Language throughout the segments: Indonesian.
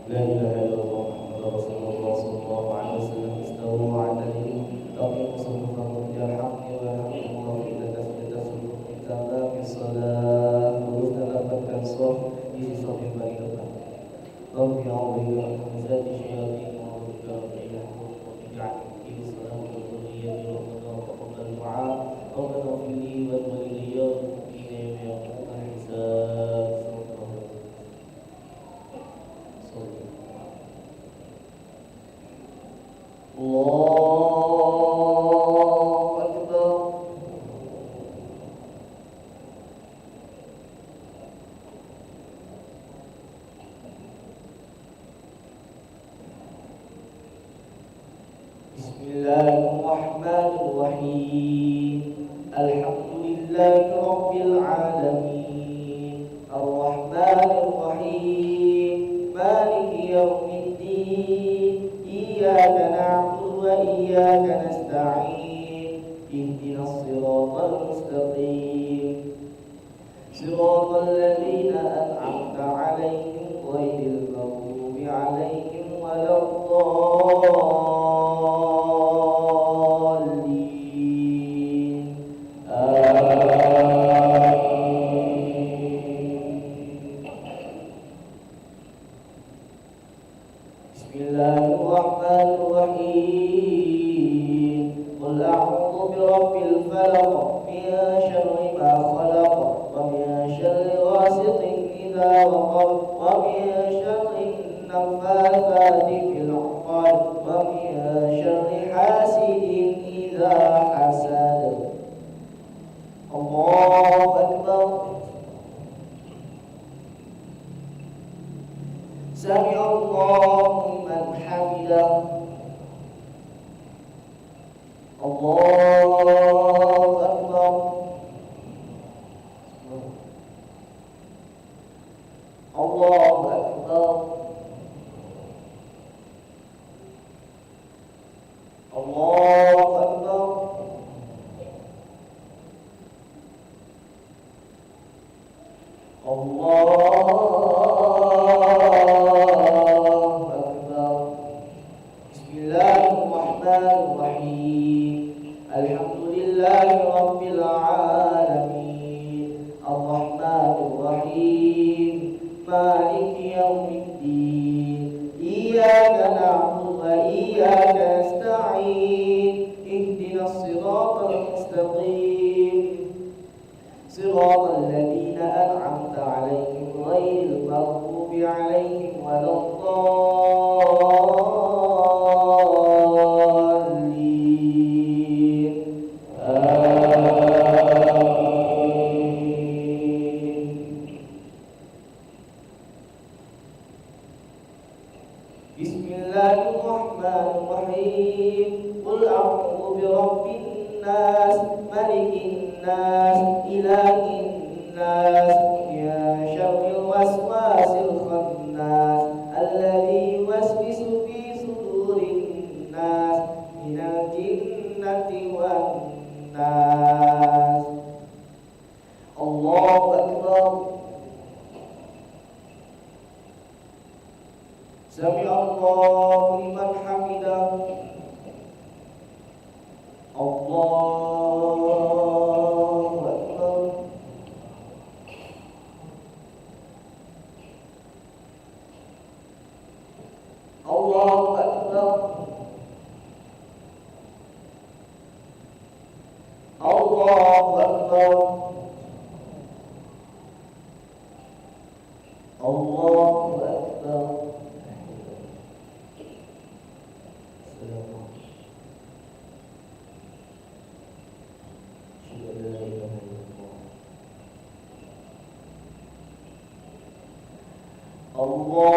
لا إله إلا الله محمد رسول الله صلى الله عليه وسلم استووا واعتدلوا أقيموا صفوفكم بالحق ويرحمكم الله إذا تسلكوا كتابا في الصلاة terus mendapatkan soft isi soft yang paling depan. Rabbi a'udzu min zati syayatin wa a'udzu bika min ja'alni fi salati wa dhurriyyati wa taqabbal du'a Rabbana ighfir li wa walidayya mu'minina yawmal hisab. Allahu Akbar. Bismillahirrahmanirrahim. Alhamdulillahi rabbil alamin. Ar-Rahmanir Rahim. Maliki yaumiddin. Iyyaka na'budu wa iyyaka nasta'in. Ihdinas siratal mustaqim. Siratal ladzina an'amta 'alaihim ghairil maghdubi 'alaihim waladdallin. Bismillahirrahmanirrahim. Qul a'udzu birabbil falaq min syarri ma khalaq wa min syarri ghasiqin idza waqab wa min syarri naffatsati fil 'uqad wa min syarri hasidin idza hasad. Allahu akbar. Sami'allahu liman hamidah. Allahu akbar. Allahu akbar. Allahu akbar. Bismillahirrahmanirrahim. Alhamdulillahi rabbil alamin. Ar-Rahmanir Rahim. Maliki yaumiddin. Iyyaka na'budu wa iyyaka nasta'in. Ihdinas siratal mustaqim. Siratal ladzina an'amta 'alaihim ghairil maghdubi 'alaihim waladdallin. Amin. Bismillahirrahmanirrahim. Qul a'udzu birabbin nas, malikin nas, ilahin nas, min syarril waswasil khannas, alladzi yuwaswisu fi sudurin nas, minal jinnati wan nas. Allahu akbar. Sami'allahu liman hamidah. Allahu akbar. Allahu akbar. Allahu akbar. Allahu akbar. Allahu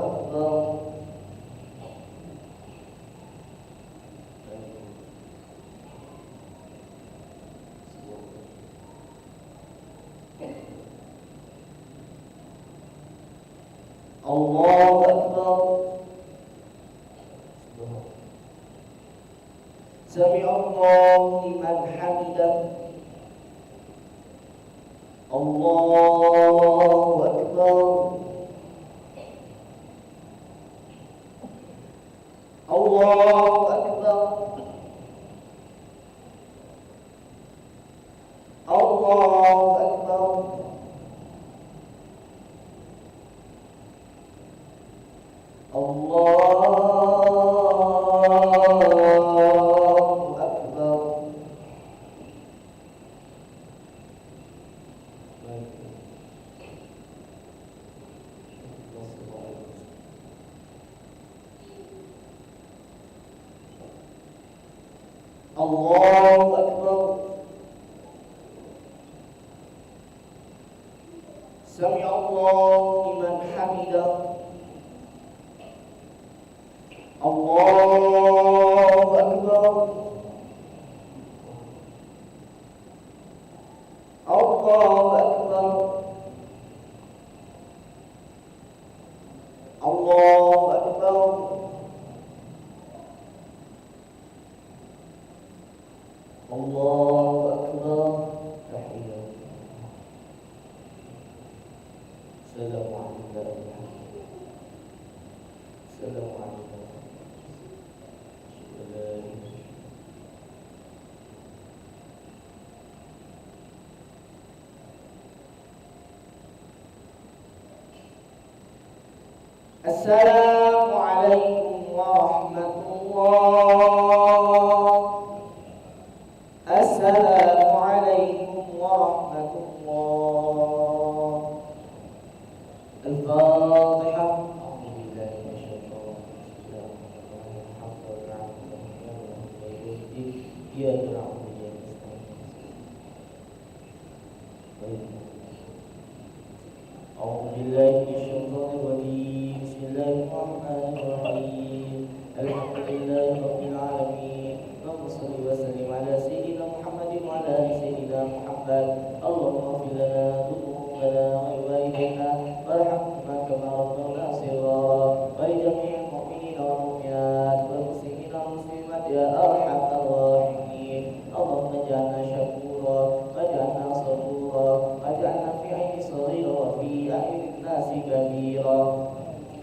akbar. Allahu akbar. Sami'allahu liman hamidah. Allahu Allahu Akbar. Allahu Akbar. Sami Allahu liman hamidah. Allahu Akbar. Allahu Akbar. Allahu Akbar. Allahu Akbar. Tahiyat. Assalamualaikum. Assalamualaikum. Assalamualaikum warahmatullah. Assalamualaikum warahmatullah. Al-Fatihah. Bismillahirrahmanirrahim. Alhamdulillahi rabbil alamin. Allahumma shalli wa sallim ala sayyidina Muhammadin wa ala ali sayyidina Muhammad. Allahumma ighfir lana dhunubana wa ibaidana warhamna kama rabbana shighara wa li jami'il mu'minina wal mu'minat wal muslimina wal muslimat ya arhamar rahimin. Allahumma ij'alna syakura waj'alna sabura waj'alna fi 'aini saghira wa fi a'yunin nasi kabira.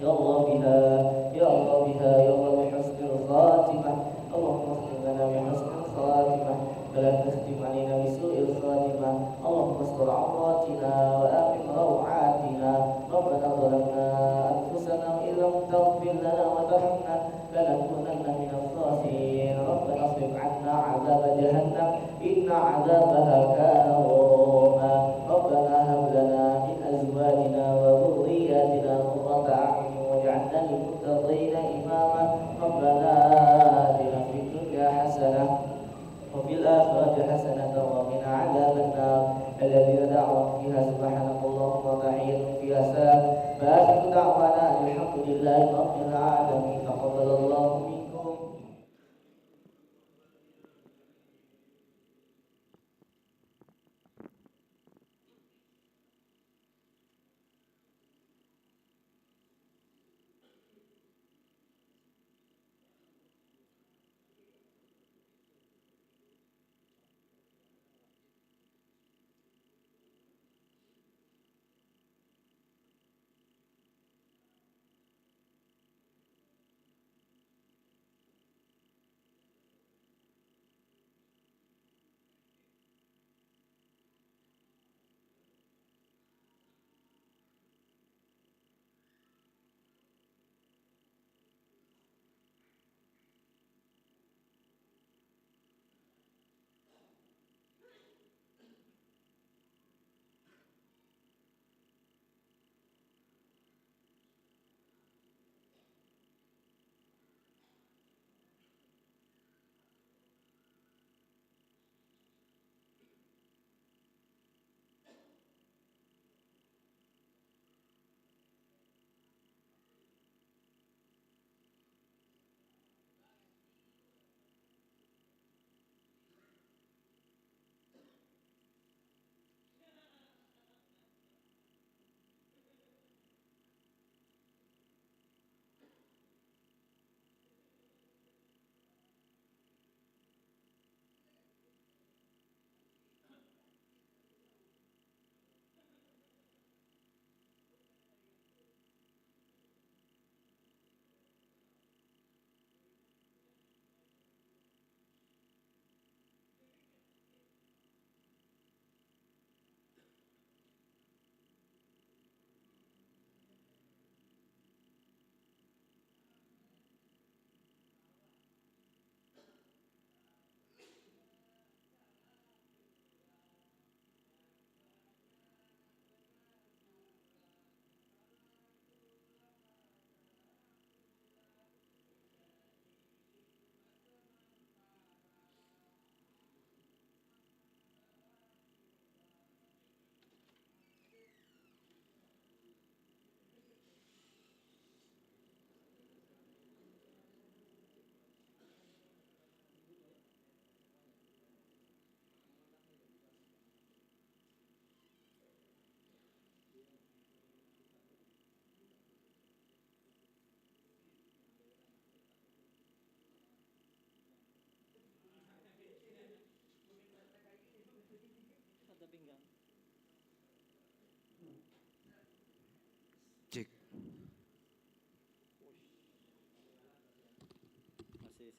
Ya Allah biha, ya Allah biha, ya Allah bihusnil khatimah. Allahumma khtim lana bihusnil khatimah wa la takhtim alaina bisu'il khatimah. Allahumma astur awratina wa amin rawatina. Rabbana zalamna anfusana wa illam taghfir lana wa tarhamna lanakunanna minal khasirin. Rabbana asrif 'anna 'adzab jahannam inna 'adzabaha kana gharama. Rabbana hab lana min azwajina wa dhurriyyatina qurrata a'yun waj'alna lil muttaqina imama. Rabbana atina fid dunya hasanah wa fil akhirati hasanah wa qina 'adzabannar. Alladhina da'u fiha subhanakallahumma wa tahiyyatuhum fiha salam. Wa akhiru da'wana alhamdulillahi rabbil alamin. Taqabbalallahu minkum.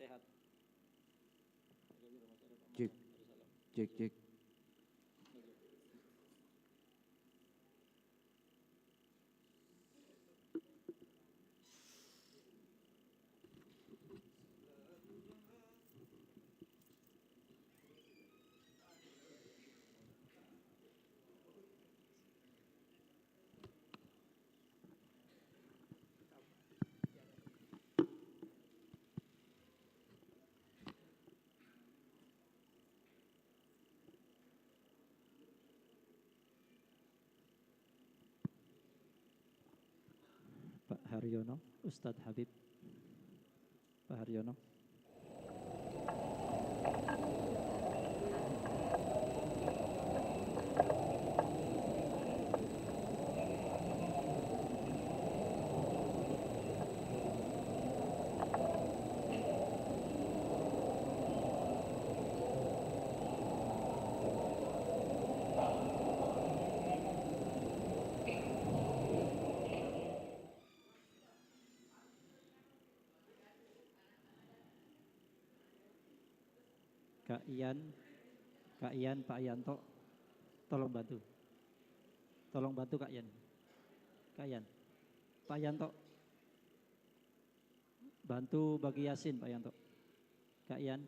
sehat. Cek, cek, cek. Pak Haryono, Ustadz Habib. Pak Haryono. Kak Ian, Pak Yanto, tolong bantu. Tolong bantu Kak Ian. Kak Ian, Pak Yanto, bantu bagi Yasin Pak Yanto. Kak Ian.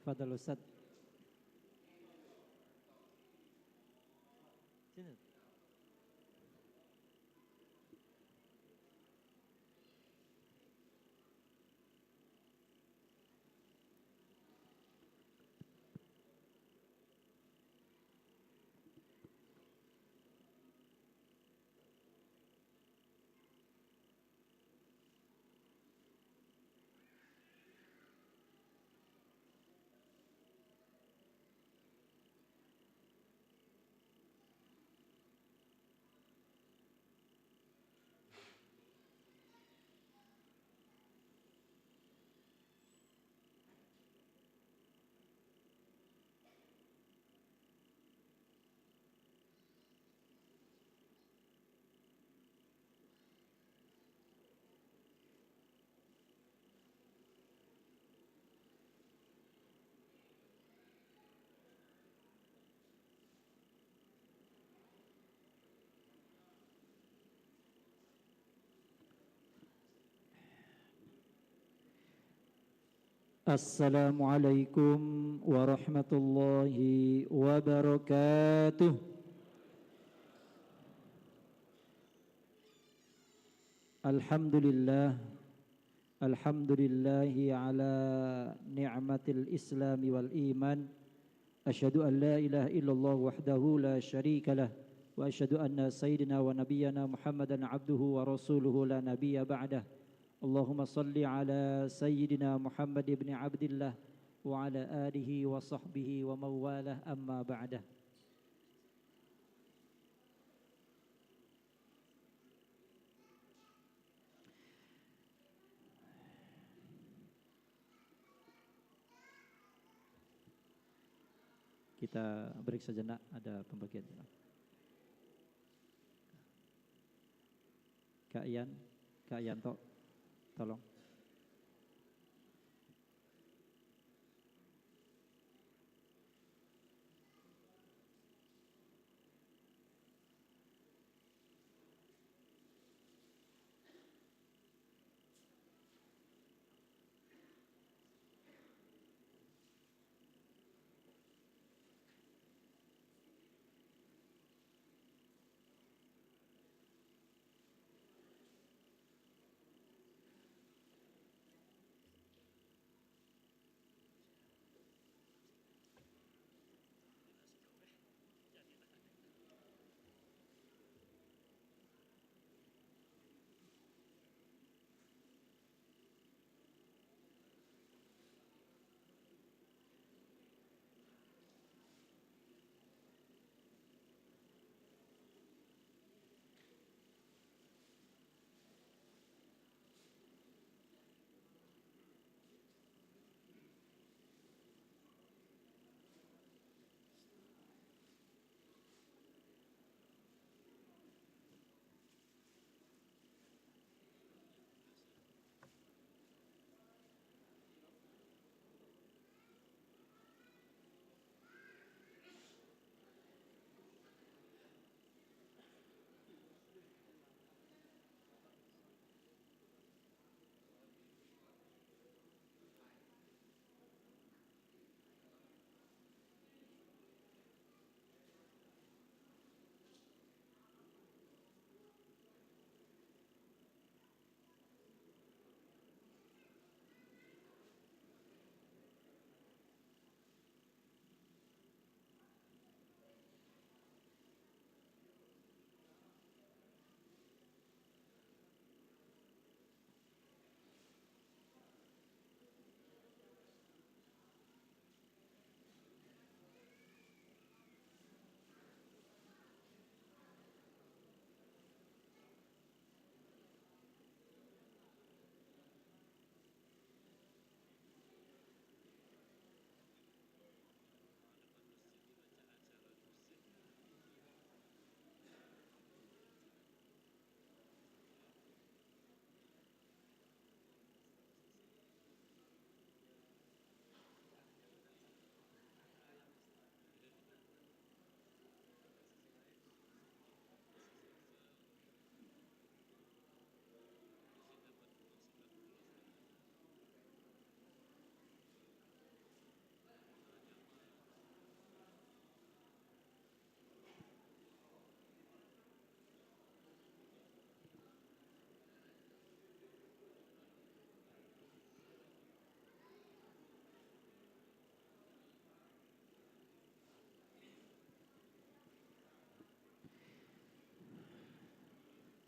Fadal Ustaz. Sini. Assalamualaikum warahmatullahi wabarakatuh. Alhamdulillah. Alhamdulillahi ala ni'matil islami wal iman. Asyhadu an la ilaha illallah wahdahu la syarika lah. وأشهد أن سيدنا ونبينا محمدا عبده ورسوله لا نبي بعده اللهم صل على سيدنا محمد بن عبد الله وعلى آله وصحبه ومن والاه أما بعده. Kita break sejenak, ada pembagian. Kak Yanto, tolong.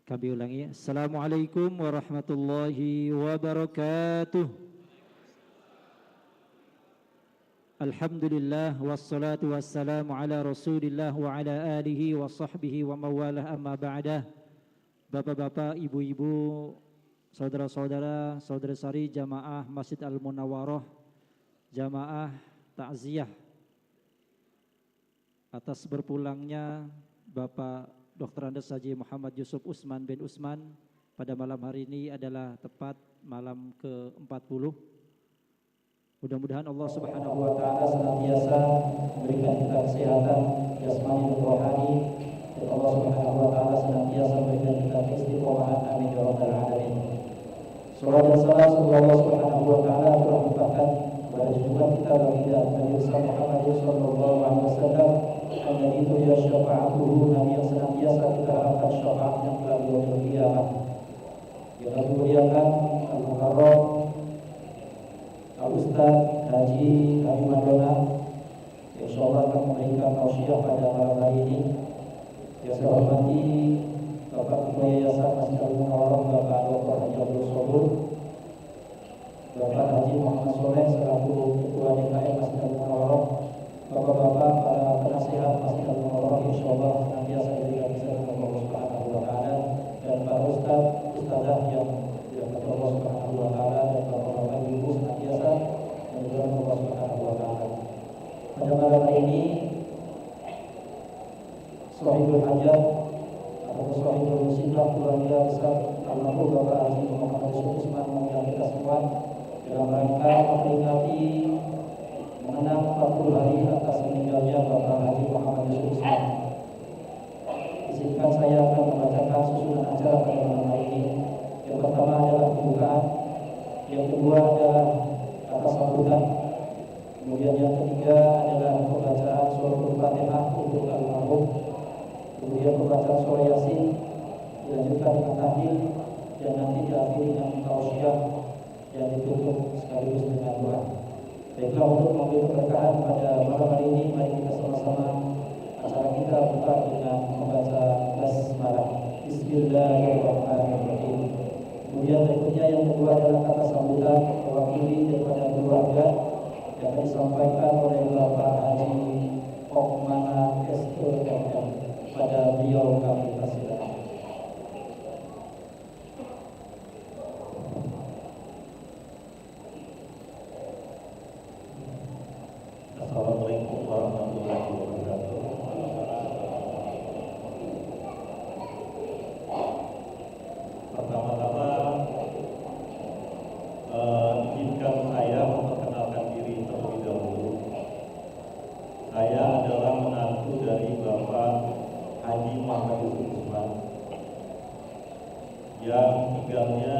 Kami ulangi. Assalamualaikum warahmatullahi wabarakatuh. Alhamdulillah wassalatu wassalamu ala Rasulillah wa ala alihi wa sahbihi wa mawalah amma ba'dah. Bapak-bapak, ibu-ibu, saudara-saudara, saudara-saudari jamaah Masjid Al-Munawwarah, jamaah takziah atas berpulangnya Bapak Dr. Andes Haji Muhammad Yusuf Usman bin Usman pada malam hari ini adalah tepat malam ke-40. Mudah-mudahan Allah Subhanahu wa taala senantiasa memberikan kita kesehatan jasmani dan rohani, dan Allah Subhanahu wa taala senantiasa memberikan kita keistiqomahan, amin ya rabbal alamin. Salawat dan salam semoga Allah Subhanahu wa taala telah melimpahkan kepada junjungan kita baginda Nabi Muhammad sallallahu alaihi wasallam, yang itu ya syafa'atuhu, Nabi yang senantiasa kita harapkan syafaatnya kelak di yaumil qiyamah. Yang kami muliakan Al-Mukarram Al-Ustaz Haji Kami Madona, insyaallah akan memberikan tausiah pada malam hari ini. Yang saya hormati Bapak Ketua Yayasan Masjid Al-Munawarrah Bapak Dr. Haji Abdul Sobur, Bapak Haji Muhammad Soleh selaku Ketua DKM Masjid Al-Munawarrah, Bapak-bapak para penasihat Masjid Al-Munawarrah, insyaallah senantiasa diberikan kesehatan Allah Subhanahu wa taala, dan para ustazah yang dirahmati Allah Subhanahu wa taala, dan bapak-bapak ibu senantiasa yang dirahmati Allah Subhanahu wa taala. Pada malam ini Sohibul Hajat atau Sohibul Musibah keluarga besar almarhum Bapak Haji Muhammad Yusuf Usman mengundang kita semua dalam rangka memperingati mengenang 40 hari atas meninggalnya Bapak Haji Muhammad Yusuf Usman. Izinkan saya akan membacakan susunan acara pada malam hari ini. Yang pertama adalah pembukaan, yang kedua adalah kata sambutan, kemudian yang ketiga adalah pembacaan suratul Fatihah untuk almarhum, kemudian pembacaan surah Yasin, dilanjutkan dengan tahlil, dan nanti diakhiri dengan tausiah yang ditutup sekaligus dengan doa. Baiklah, untuk mengambil keberkahan pada malam hari ini, mari kita sama-sama acara kita buka dengan membaca basmalah. Bismillahirrahmanirrahim. Kemudian berikutnya yang kedua adalah kata sambutan mewakili daripada keluarga yang disampaikan oleh Bapak Haji Okmana STMM. Pada beliau kami persilakan. Assalamualaikum warahmatullahi wabarakatuh. Pertama-tama izinkan saya memperkenalkan diri terlebih dahulu. Saya adalah menantu dari Bapak Haji Muhammad Yusuf Usman yang tinggalnya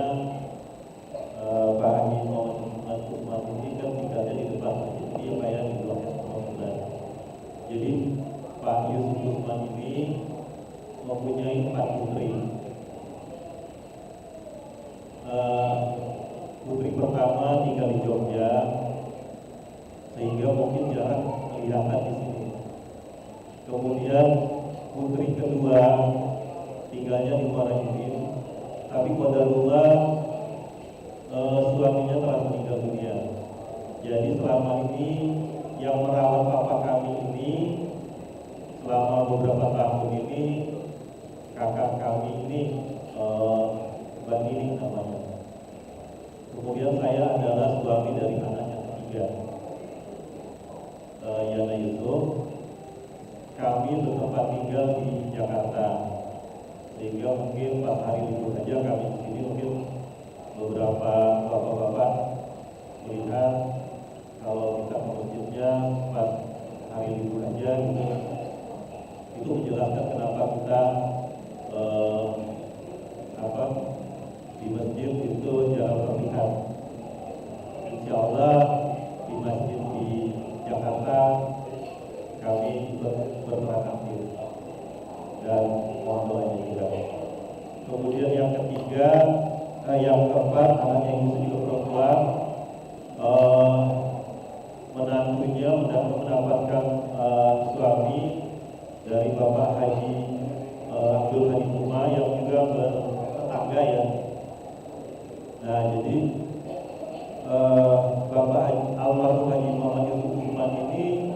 Pak Haji Muhammad Usman ini kan tinggalnya di depan masjid ini, saya di Blok S9. Jadi Pak Yusuf Usman ini mempunyai 4 putri. Putri pertama tinggal di Jogja, sehingga mungkin jarang kelihatan di sini. Kemudian putri kedua tinggalnya di Muarajin, tapi qadarullah suaminya telah meninggal dunia. Jadi selama ini yang merawat papa kami ini selama beberapa tahun ini kakak kami ini Mbak Nining namanya. Kemudian saya adalah suami dari anaknya ketiga, Yana Yusuf. Kami bertempat tinggal di Jakarta, sehingga mungkin pas hari libur saja kami di sini. Mungkin beberapa bapak-bapak melihat kalau kita ke masjidnya pas hari libur saja gitu. Itu menjelaskan kenapa kita di masjid itu jarang terlihat. Insya Allah di masjid di Jakarta kami berperan aktif dan mohon doanya juga. Kemudian yang ketiga, yang keempat, anaknya yang juga perempuan, menantunya mendapatkan suami dari Bapak Haji Abdul Hadi Kuma yang juga bertetangga ya. Nah jadi Bapak almarhum Haji Muhammad Yusuf Usman ini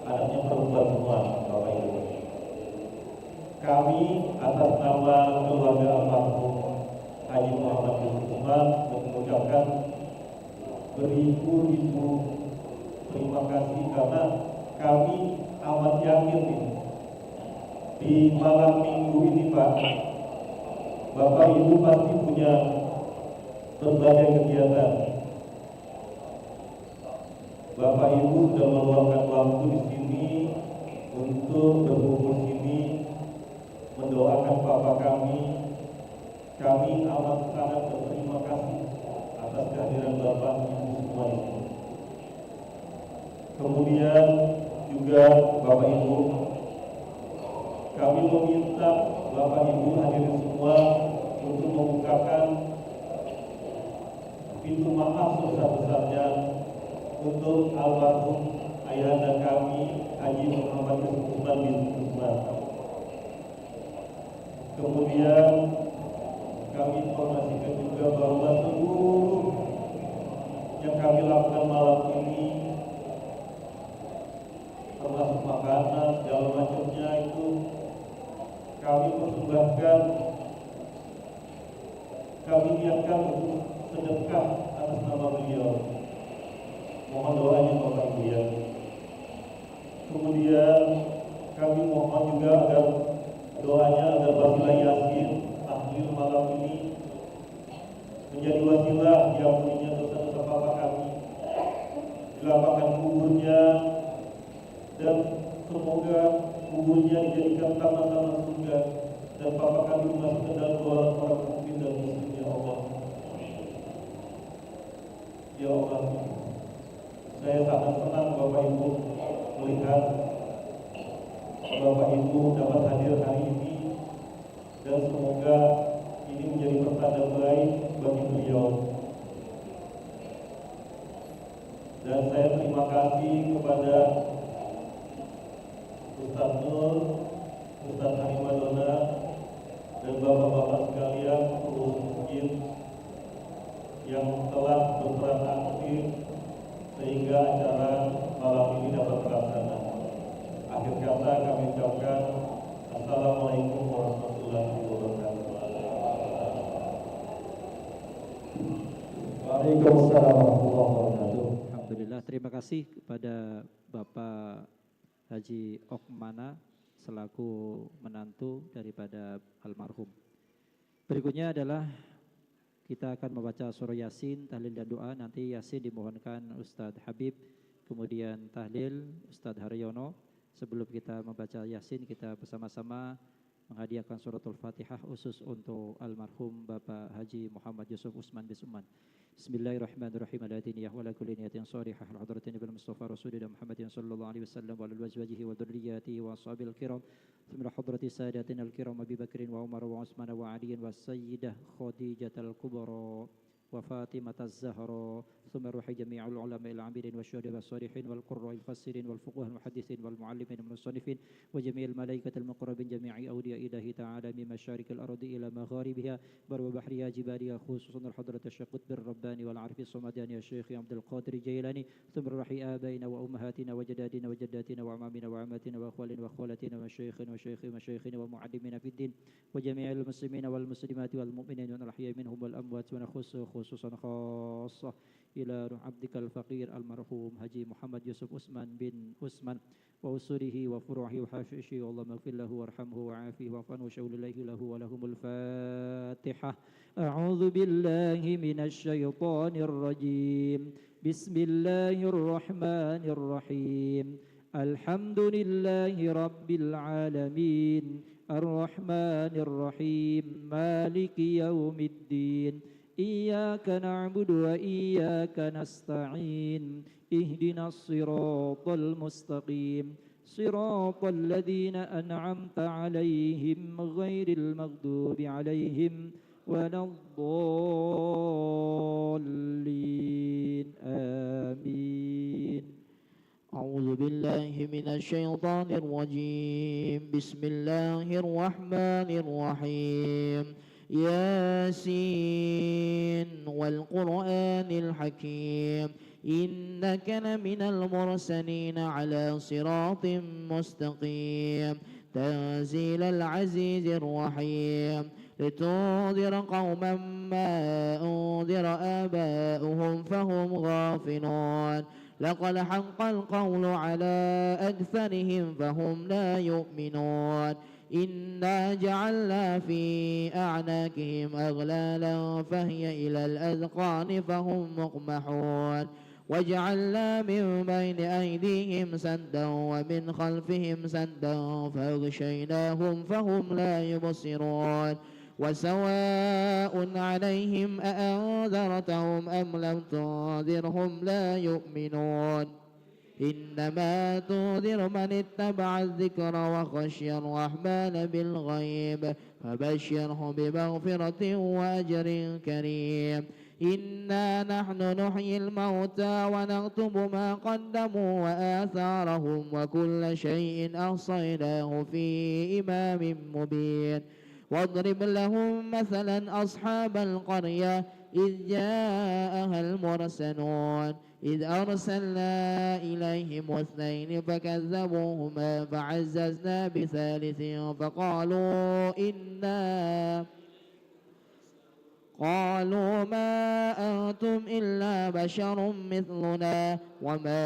anaknya perempuan semua, Bapak Ibu. Kami atas nama keluarga almarhum Haji Muhammad Yusuf Usman mengucapkan beribu-ribu terima kasih, karena kami amat yakin nih, di malam minggu ini Pak, Bapak Ibu pasti punya berbagai kegiatan. Bapak Ibu sudah meluangkan waktu di sini untuk berkumpul sini mendoakan Bapak kami. Kami amat sangat berterima kasih atas kehadiran Bapak Ibu semua di sini. Kemudian juga Bapak Ibu, kami meminta Bapak Ibu hadirin semua untuk membukakan pintu maaf sebesar-besarnya untuk almarhum ayahanda kami Haji Muhammad Yusuf Usman bin Usman. Kemudian kami informasikan juga bahwa seluruh yang kami lakukan malam ini, termasuk makanan segala macamnya, itu kami persembahkan, kami niatkan untuk sedekah atas nama beliau. Mohon doanya Bapak Ibu ya. Kemudian kami mohon juga agar doanya agar wasilah Yasin tahlil malam ini menjadi wasilah diampuninya dosa-dosa Bapak kami, dilapangkan kuburnya, dan semoga kuburnya dijadikan taman-taman surga, dan Bapak kami dimasukkan dalam golongan orang mukmin dan muslim ya Allah. Ya Allah, saya sangat senang Bapak Ibu melihat Bapak Ibu dapat hadir hari ini, dan semoga ini menjadi pertanda baik bagi beliau. Dan saya terima kasih kepada Ustaz Nur, Ustaz Hanimadona, dan bapak-bapak sekalian pengurus masjid yang telah berperan aktif sehingga acara malam ini dapat terlaksana. Akhir kata kami ucapkan Assalamualaikum warahmatullahi wabarakatuh. Waalaikumsalam warahmatullahi wabarakatuh. Alhamdulillah, terima kasih kepada Bapak Haji Okmana selaku menantu daripada almarhum. Berikutnya adalah kita akan membaca surah Yasin, tahlil dan doa. Nanti Yasin dimohonkan Ustadz Habib, kemudian tahlil Ustadz Haryono. Sebelum kita membaca Yasin, kita bersama-sama menghadiahkan suratul Fatihah khusus untuk almarhum Bapak Haji Muhammad Yusuf Usman bin Usman. Bismillahirrahmanirrahim. Al-Atiniyah wa la kulli niyatin salihah al-hadratin bil Mustafa Rasulina Muhammadin sallallahu alaihi wasallam wa ala azwajihi wa dhurriyyatihi wa ashabil kiram. Thumma hadrati sadatina al-kiram Abi Bakrin wa Umar wa Utsman wa Ali wa Sayyidah Khadijatul Kubra wa Fatimah Az-Zahra. ثم روح جميع العلماء العاملين والشهداء والصالحين والقراء الفسرين والفقهاء المحدثين والمعلمين والمصنفين وجميع الملائكة المقربين جميع أولياء الله تعالى من مشارق الأرض إلى مغاربها بر وبحرها جبالها خصوصا الحضرة الشيخ قطب الرباني والعارف الصمداني الشيخ عبد القادر الجيلاني ثم روح آبائنا وأمهاتنا وجداتنا وجداتنا وأعمامنا وعماتنا وأخوالنا وأخوالاتنا ومشايخنا ومشايخنا ومعلمين في الدين وجميع المسلمين والمسلمات والمؤمنين والأحياء منهم والأموات ونخص خصوصا خاصة إلى عبدك الفقير المرحوم حجي محمد يوسف عثمان بن عثمان وأسره وفروعه وحاشيه اللهم اغفر له وارحمه وعافيه واعف عنه وشول الله له ولهم الفاتحة. أعوذ بالله من الشيطان الرجيم. بسم الله الرحمن الرحيم. الحمد لله رب العالمين الرحمن الرحيم مالك يوم الدين إياك نعبد وإياك نستعين اهدنا الصراط المستقيم صراط الذين أنعمت عليهم غير المغضوب عليهم ولا الضالين آمين. أعوذ بالله من الشيطان الرجيم. بسم الله الرحمن الرحيم. ياسين والقرآن الحكيم إنك لمن المرسلين على صراط مستقيم تنزيل العزيز الرحيم لتنذر قوما ما أنذر آباؤهم فهم غافلون لقد حق القول على أكثرهم فهم لا يؤمنون إنا جعلنا في أعناقهم أغلالا فهي إلى الأذقان فهم مقمحون وجعلنا من بين أيديهم سدا ومن خلفهم سدا فأغشيناهم فهم لا يبصرون وسواء عليهم أأنذرتهم أم لم تنذرهم لا يؤمنون إنما تنذر من اتبع الذكر وخشي الرحمن بالغيب فبشره بمغفرة وأجر كريم إنا نحن نحيي الموتى ونكتب ما قدموا وآثارهم وكل شيء أحصيناه في إمام مبين واضرب لهم مثلا أصحاب القرية إذ جاءها المرسلون إذ أرسلنا إليهم اثنين فكذبوهما فعززنا بثالث قالوا ما أنتم إلا بشر مثلنا وما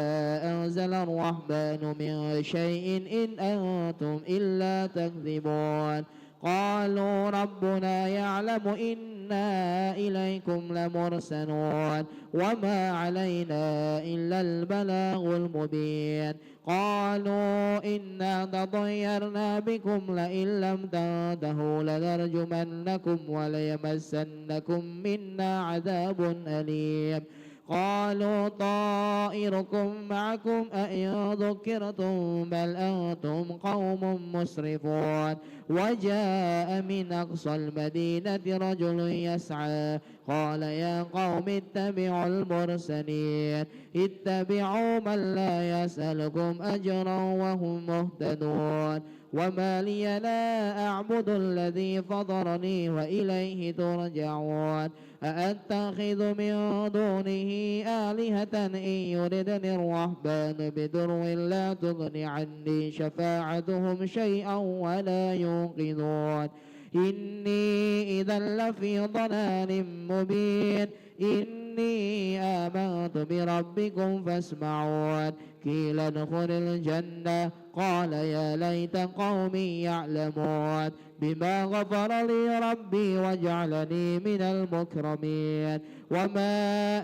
أنزل الرحمن من شيء إن أنتم إلا تكذبون قالوا ربنا يعلم إنا إليكم لمرسلون وما علينا إلا البلاغ المبين قالوا إنا تطيرنا بكم لئن لم تنتهوا لنرجمنكم وليمسنكم منا عذاب أليم قالوا طائركم معكم أئن ذكرتم بل أنتم قوم مسرفون وجاء من أقصى المدينة رجل يسعى قال يا قوم اتبعوا المرسلين اتبعوا من لا يسألكم أجرا وهم مهتدون وما لي لا أعبد الذي فطرني وإليه ترجعون أأتخذ من دونه آلهة إن يردني الرحمن بدر لا تغن عني شفاعتهم شيئا ولا ينقذون إني إذا لفي ضلال مبين إني آمنت بربكم فاسمعون قيل ادخل الجنة قال يا ليت قومي يعلمون بما غفر لي ربي وجعلني من المكرمين وما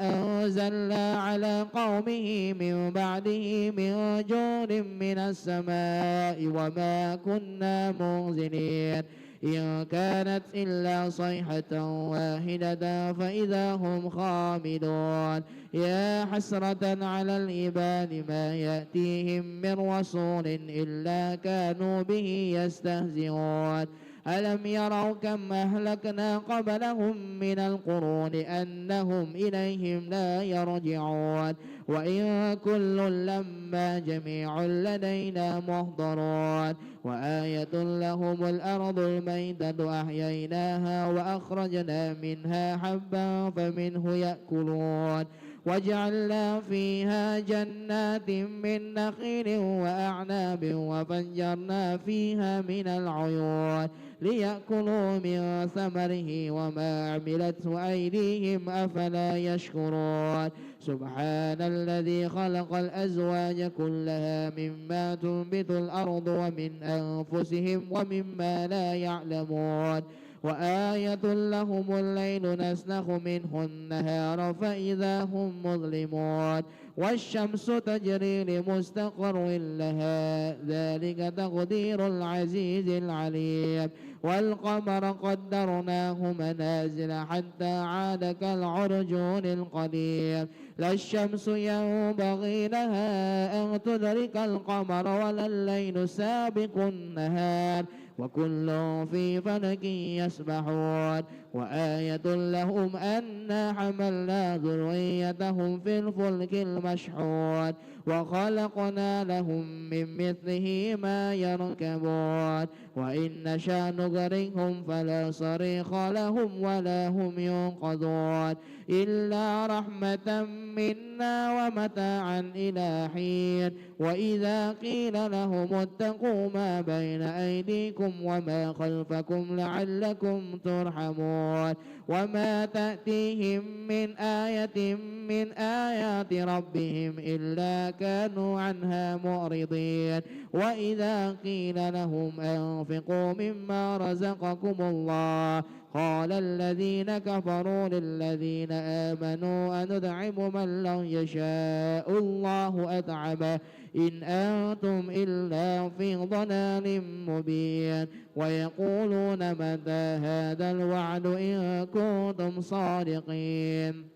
أنزلنا على قومه من بعده من جود من السماء وما كنا منزلين إن كانت إلا صيحة واحدة فإذا هم خامدون يا حسرة على العباد ما يأتيهم من رسول إلا كانوا به يستهزئون ألم يروا كم أهلكنا قبلهم من القرون أنهم إليهم لا يرجعون وإن كل لما جميع لدينا محضرون وآية لهم الأرض الميتة أحييناها وأخرجنا منها حبا فمنه يأكلون وجعلنا فيها جنات من نخيل وأعناب وفجرنا فيها من العيون ليأكلوا من ثمره وما عملته أيديهم أفلا يشكرون سبحان الذي خلق الأزواج كلها مما تنبت الأرض ومن أنفسهم ومما لا يعلمون وآية لهم الليل نسلخ منه النهار فإذا هم مظلمون والشمس تجري لمستقر لها ذلك تقدير العزيز العليم والقمر قدرناه منازل حتى عاد كالعرجون القديم لا الشمس ينبغي لها أن تدرك القمر ولا الليل سابق النهار وكل في فلك يسبحون وآية لهم أنا حملنا ذريتهم في الفلك المشحون وخلقنا لهم من مثله ما يركبون وإن نشأ نغرقهم فلا صريخ لهم ولا هم ينقذون إلا رحمة منا ومتاعا إلى حين وإذا قيل لهم اتقوا ما بين أيديكم وما خلفكم لعلكم ترحمون وما تأتيهم من آية من آيات ربهم إلا كانوا عنها معرضين وإذا قيل لهم أنفقوا مما رزقكم الله قال الذين كفروا للذين آمنوا أندعم من لو يشاء الله أطعمه إن أنتم إلا في ضلال مبين ويقولون متى هذا الوعد إن كنتم صادقين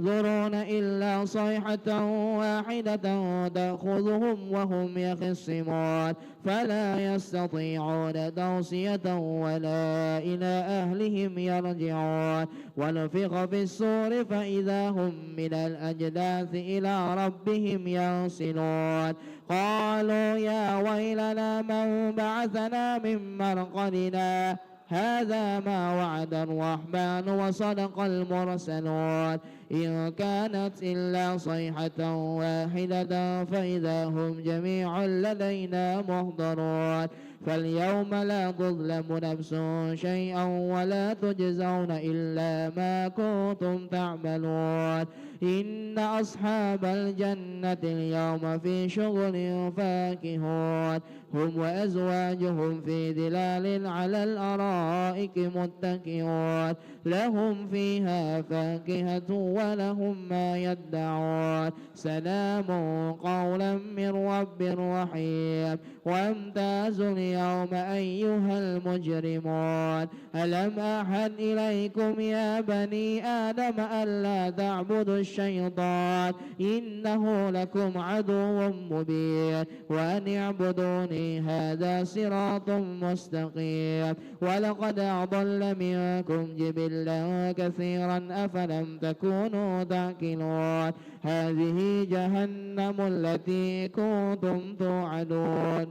ينظرون إلا صيحة واحدة تأخذهم وهم يخصمون فلا يستطيعون توصية ولا إلى أهلهم يرجعون ونفخ في الصور فإذا هم من الأجداث إلى ربهم ينسلون قالوا يا ويلنا من بعثنا من مرقدنا هذا ما وعد الرحمن وصدق المرسلون إن كانت إلا صيحة واحدة فإذا هم جميع لدينا محضرون فاليوم لا تظلم نفس شيئا ولا تجزون إلا ما كنتم تعملون إن أصحاب الجنة اليوم في شغل فاكهون هم وأزواجهم في ظلال على الأرائك متكئون لهم فيها فاكهة ولهم ما يدعون سلام قولا من رب رحيم وامتازوا اليوم أيها المجرمون ألم أعهد إليكم يا بني آدم ألا تعبدوا الشيطان إنه لكم عدو مبين وأن اعبدوني هذا صراط مستقيم ولقد أضل منكم جبلا كثيرا أفلم تكونوا تعقلون هذه جهنم التي كنتم توعدون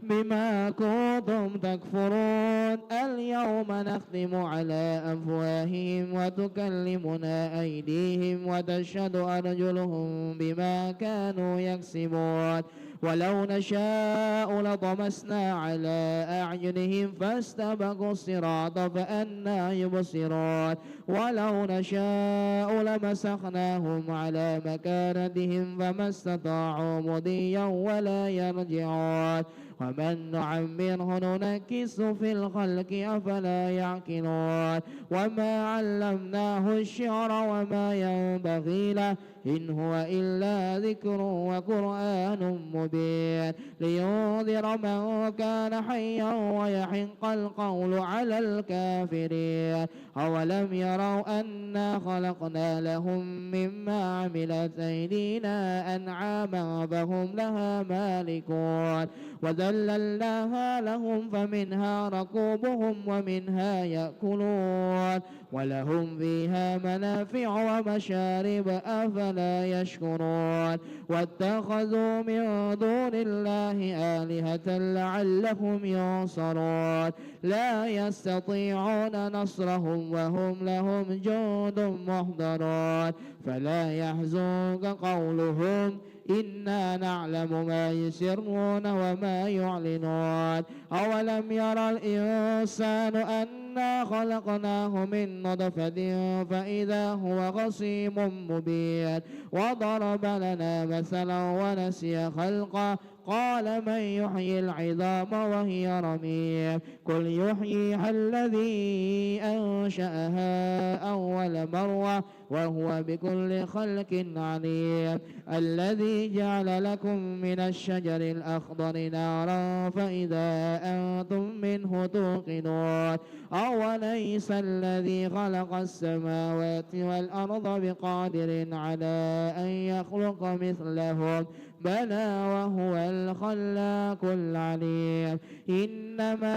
بما كنتم تكفرون اليوم نختم على أفواههم وتكلمنا أيديهم وتشهد أرجلهم بما كانوا يكسبون ولو نشاء لطمسنا على أعينهم فاستبقوا الصراط فأنى يبصرون ولو نشاء لمسخناهم على مكانتهم فما استطاعوا مضيا ولا يرجعون ومن نعمره ننكس في الخلق أفلا يعقلون وما علمناه الشعر وما ينبغي له إن هو إلا ذكر وقرآن مبين لينذر من كان حيا ويحق القول على الكافرين أولم يروا أنا خلقنا لهم مما عملت أيدينا أنعاما فهم لها مالكون وذللناها لهم فمنها ركوبهم ومنها يأكلون ولهم فيها منافع ومشارب أفلا يشكرون واتخذوا من دون الله آلهة لعلهم ينصرون لا يستطيعون نصرهم وهم لهم جند محضرون فلا يحزنك قولهم إنا نعلم ما يسرون وما يعلنون أولم يرى الإنسان أنا خلقناه من نطفة فإذا هو خصيم مبين وضرب لنا مثلا ونسي خلقه قال من يحيي العظام وهي رميم قل يحييها الذي أنشأها أول مرة وهو بكل خلق عليم الذي جعل لكم من الشجر الأخضر نارا فإذا أنتم منه توقدون أوليس الذي خلق السماوات والأرض بقادر على أن يخلق مثلهم بلى وهو الخلاق العليم إنما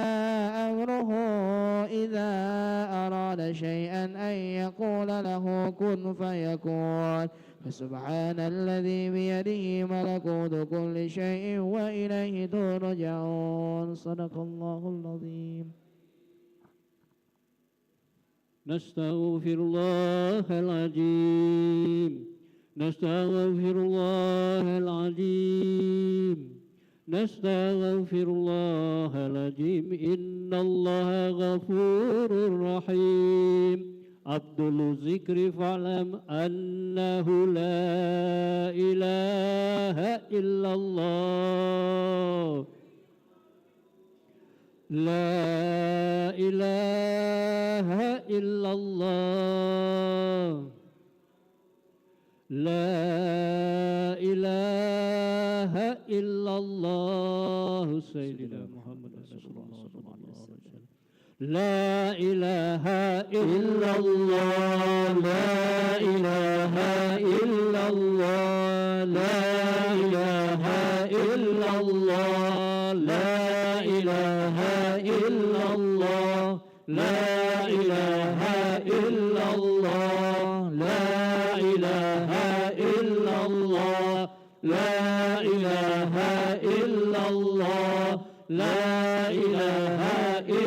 أمره إذا أراد شيئا أن يقول له كن فيكون فسبحان الذي بيده ملكوت كل شيء وإليه ترجعون صدق الله العظيم نستغفر الله العظيم نستغفر الله العظيم نستغفر الله العظيم إن الله غفور رحيم عبد الذكر فاعلم أنه لا إله إلا الله لا إله إلا الله لا إله إلا الله سيدنا محمد رسول الله صلى الله عليه وسلم لا إله إلا الله لا إله إلا الله لا إله إلا الله لا إله إلا الله لا إله إلا الله لا إله إلا الله لا إله إلا الله لا إله إلا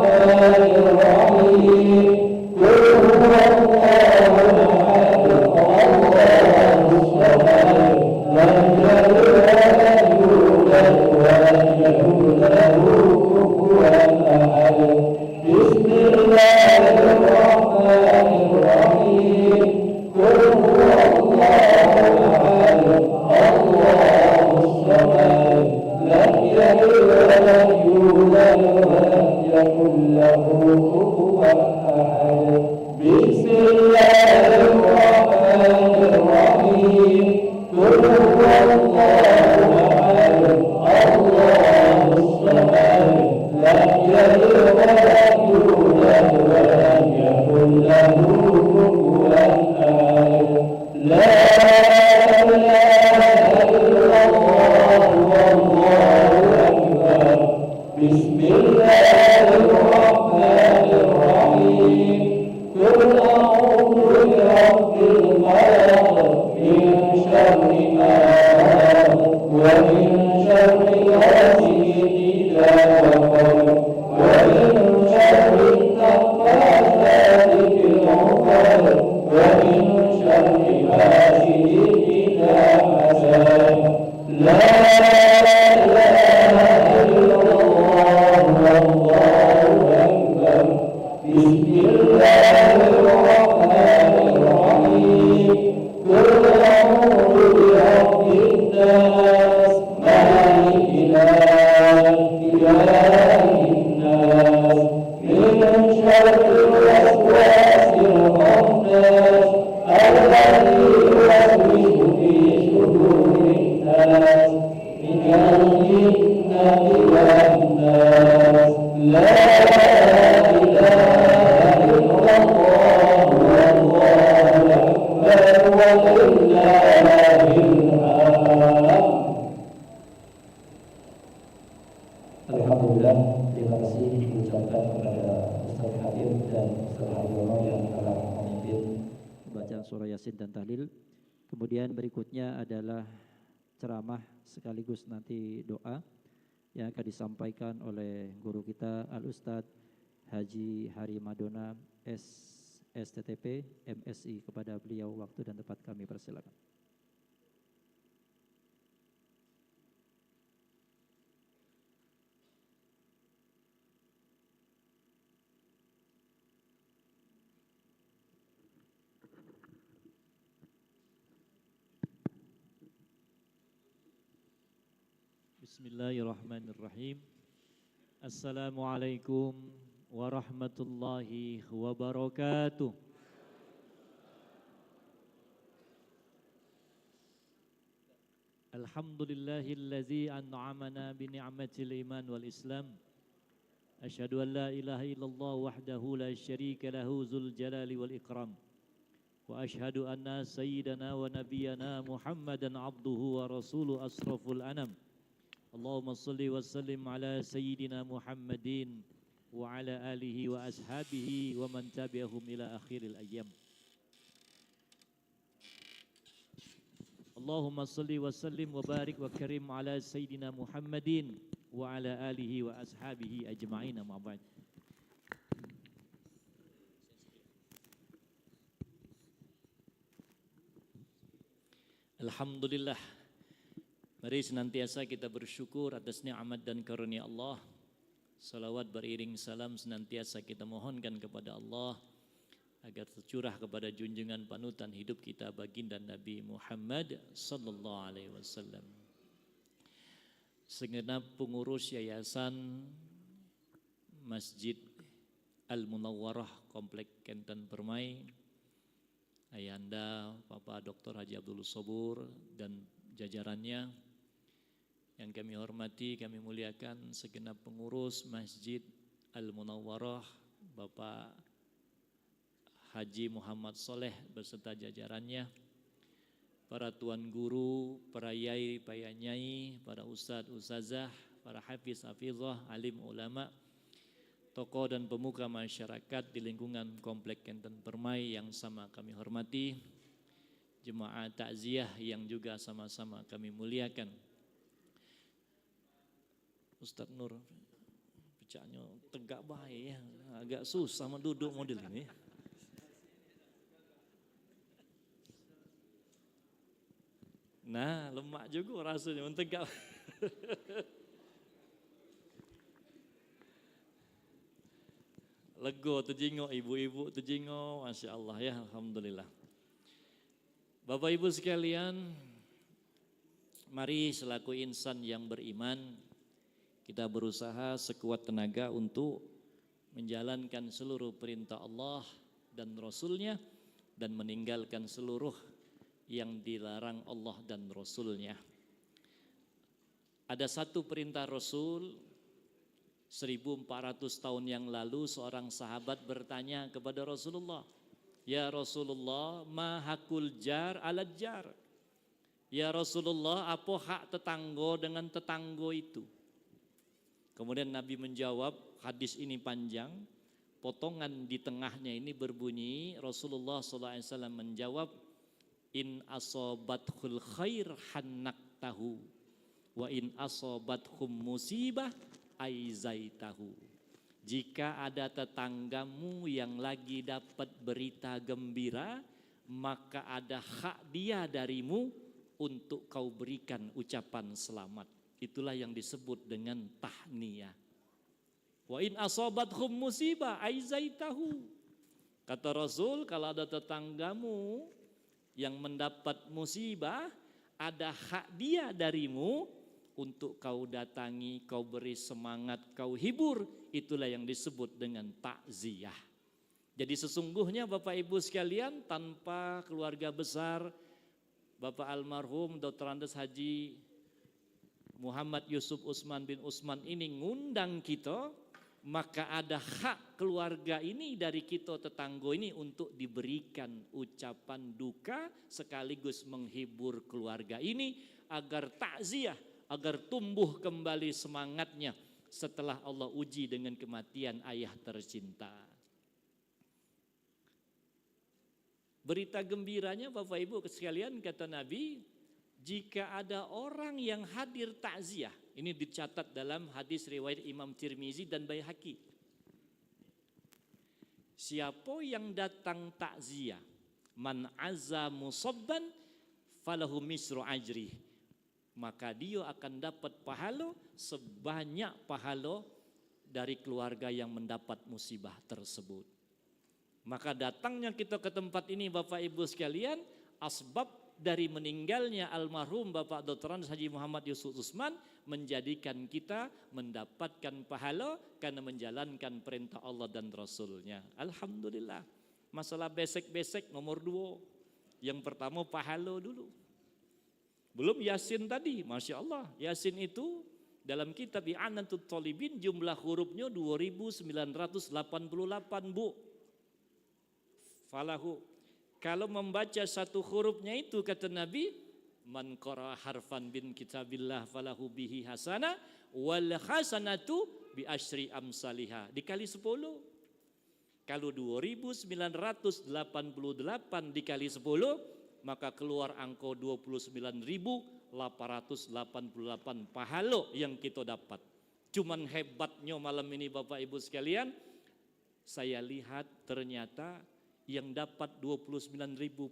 يلد ولم يولد ولم يكن له كفوا أحد. بسم الله الرحمن الرحيم. قل هو الله أحد الله الصمد لم يلد ولم يولد ولم يكن له كفوا أحد. لا إله إلا الله والله أكبر. بسم الله الرحمن الرحيم. قل أعوذ برب الفلق من شر ما خلق ومن شر غاسق إذا وقب ومن شر النفاثات في العقد ومن شر حاسد إذا حسد. لا إله إلا الله والله أكبر. بسم الله الرحمن الرحيم. قل أعوذ برب الناس مالك الناس إله الناس من شر الوسواس الخناس الذي يوسوس في صدور الناس من الجنة والناس. لا إله إلا الله والله أكبر ولله الحمد. Alhamdulillah, terima kasih diucapkan kepada Ustaz Habib dan Ustaz Haryono yang telah memimpin bacaan surah Yasin dan tahlil. Kemudian berikutnya adalah ceramah sekaligus nanti doa yang akan disampaikan oleh guru kita Al-Ustadz Haji Hari Madona STTP MSI. Kepada beliau waktu dan tempat kami persilakan. Bismillahirrahmanirrahim. Assalamualaikum warahmatullahi wabarakatuh. Alhamdulillahillazi an'amana bi ni'matil iman wal islam. Asyhadu an la ilaha illallah wahdahu la syarika lahu dzul jalali wal ikram. Wa asyhadu anna sayyidana wa nabiyyana Muhammadan abduhu wa rasuluhu asraful anam. Allahumma salli wa sallim ala sayyidina Muhammadin wa ala alihi wa ashabihi wa man tabi'ahum ila akhiril ayyam. Allahumma salli wa sallim wa barik wa karim ala sayyidina Muhammadin wa ala alihi wa ashabihi ajma'in, amma ba'd. Alhamdulillah. Mari senantiasa kita bersyukur atas nikmat dan karunia Allah. Salawat beriring salam senantiasa kita mohonkan kepada Allah agar tercurah kepada junjungan panutan hidup kita baginda Nabi Muhammad sallallahu alaihi wasallam. Segenap pengurus Yayasan Masjid Al-Munawwarah Komplek Kenten Permai, Ayahanda Bapak Dr. Haji Abdul Sobur dan jajarannya yang kami hormati, kami muliakan segenap pengurus Masjid Al-Munawwarah, Bapak Haji Muhammad Soleh beserta jajarannya, para tuan guru, para yai, para nyai, para ustadz, ustazah, para hafiz, hafizah, alim ulama, tokoh dan pemuka masyarakat di lingkungan Komplek Kenten Permai yang sama kami hormati, jemaah takziah yang juga sama-sama kami muliakan. Ustadz Nur, bicanya tegak baik ya, agak susah menduduk model ini. Nah, lemak juga rasanya mentegak. Lego terjengok, ibu-ibu terjengok, Masya Allah ya, Alhamdulillah. Bapak Ibu sekalian, mari selaku insan yang beriman, Kita berusaha sekuat tenaga untuk menjalankan seluruh perintah Allah dan Rasul-Nya dan meninggalkan seluruh yang dilarang Allah dan Rasul-Nya. Ada satu perintah Rasul 1400 tahun yang lalu seorang sahabat bertanya kepada Rasulullah, "Ya Rasulullah, ma hakul jar ala jar?" Ya Rasulullah, apa hak tetanggo dengan tetanggo itu? Kemudian Nabi menjawab, hadis ini panjang, potongan di tengahnya ini berbunyi, Rasulullah SAW menjawab, "In asobathul khair hannaktahu, wa in asobathum musibah aizaitahu." Jika ada tetanggamu yang lagi dapat berita gembira, maka ada hak dia darimu untuk kau berikan ucapan selamat. Itulah yang disebut dengan tahniyah. Wa in asobathum musibah aizaitahu. Kata Rasul, kalau ada tetanggamu yang mendapat musibah, ada hak dia darimu untuk kau datangi, kau beri semangat, kau hibur. Itulah yang disebut dengan takziah. Jadi sesungguhnya Bapak Ibu sekalian, tanpa keluarga besar Bapak almarhum Dr. Andes Haji Muhammad Yusuf Usman bin Usman ini ngundang kita, maka ada hak keluarga ini dari kita tetangga ini untuk diberikan ucapan duka sekaligus menghibur keluarga ini agar takziah, agar tumbuh kembali semangatnya setelah Allah uji dengan kematian ayah tercinta. Berita gembiranya Bapak Ibu sekalian, kata Nabi, jika ada orang yang hadir takziah, ini dicatat dalam hadis riwayat Imam Tirmizi dan Baihaqi. Siapa yang datang takziah, man azza musabban falahu misru ajri, maka dia akan dapat pahala sebanyak pahala dari keluarga yang mendapat musibah tersebut. Maka datangnya kita ke tempat ini Bapak Ibu sekalian, asbab dari meninggalnya almarhum Bapak Dr. Andes Haji Muhammad Yusuf Usman menjadikan kita mendapatkan pahala karena menjalankan perintah Allah dan Rasul-Nya. Alhamdulillah. Masalah besek-besek nomor 2. Yang pertama pahala dulu. Belum Yasin tadi, Masya Allah. Yasin itu dalam kitab I'anatul Talibin jumlah hurufnya 2988 Bu. Falahu. Kalau membaca satu hurufnya itu kata Nabi, man qara harfan bin kitabillah falahu bihi hasanah wal hasanatu bi asyri amsalihah. Dikali 10. Kalau 2988 dikali 10, maka keluar angka 29.888 pahala yang kita dapat. Cuman hebatnya malam ini Bapak Ibu sekalian, saya lihat ternyata yang dapat 29.000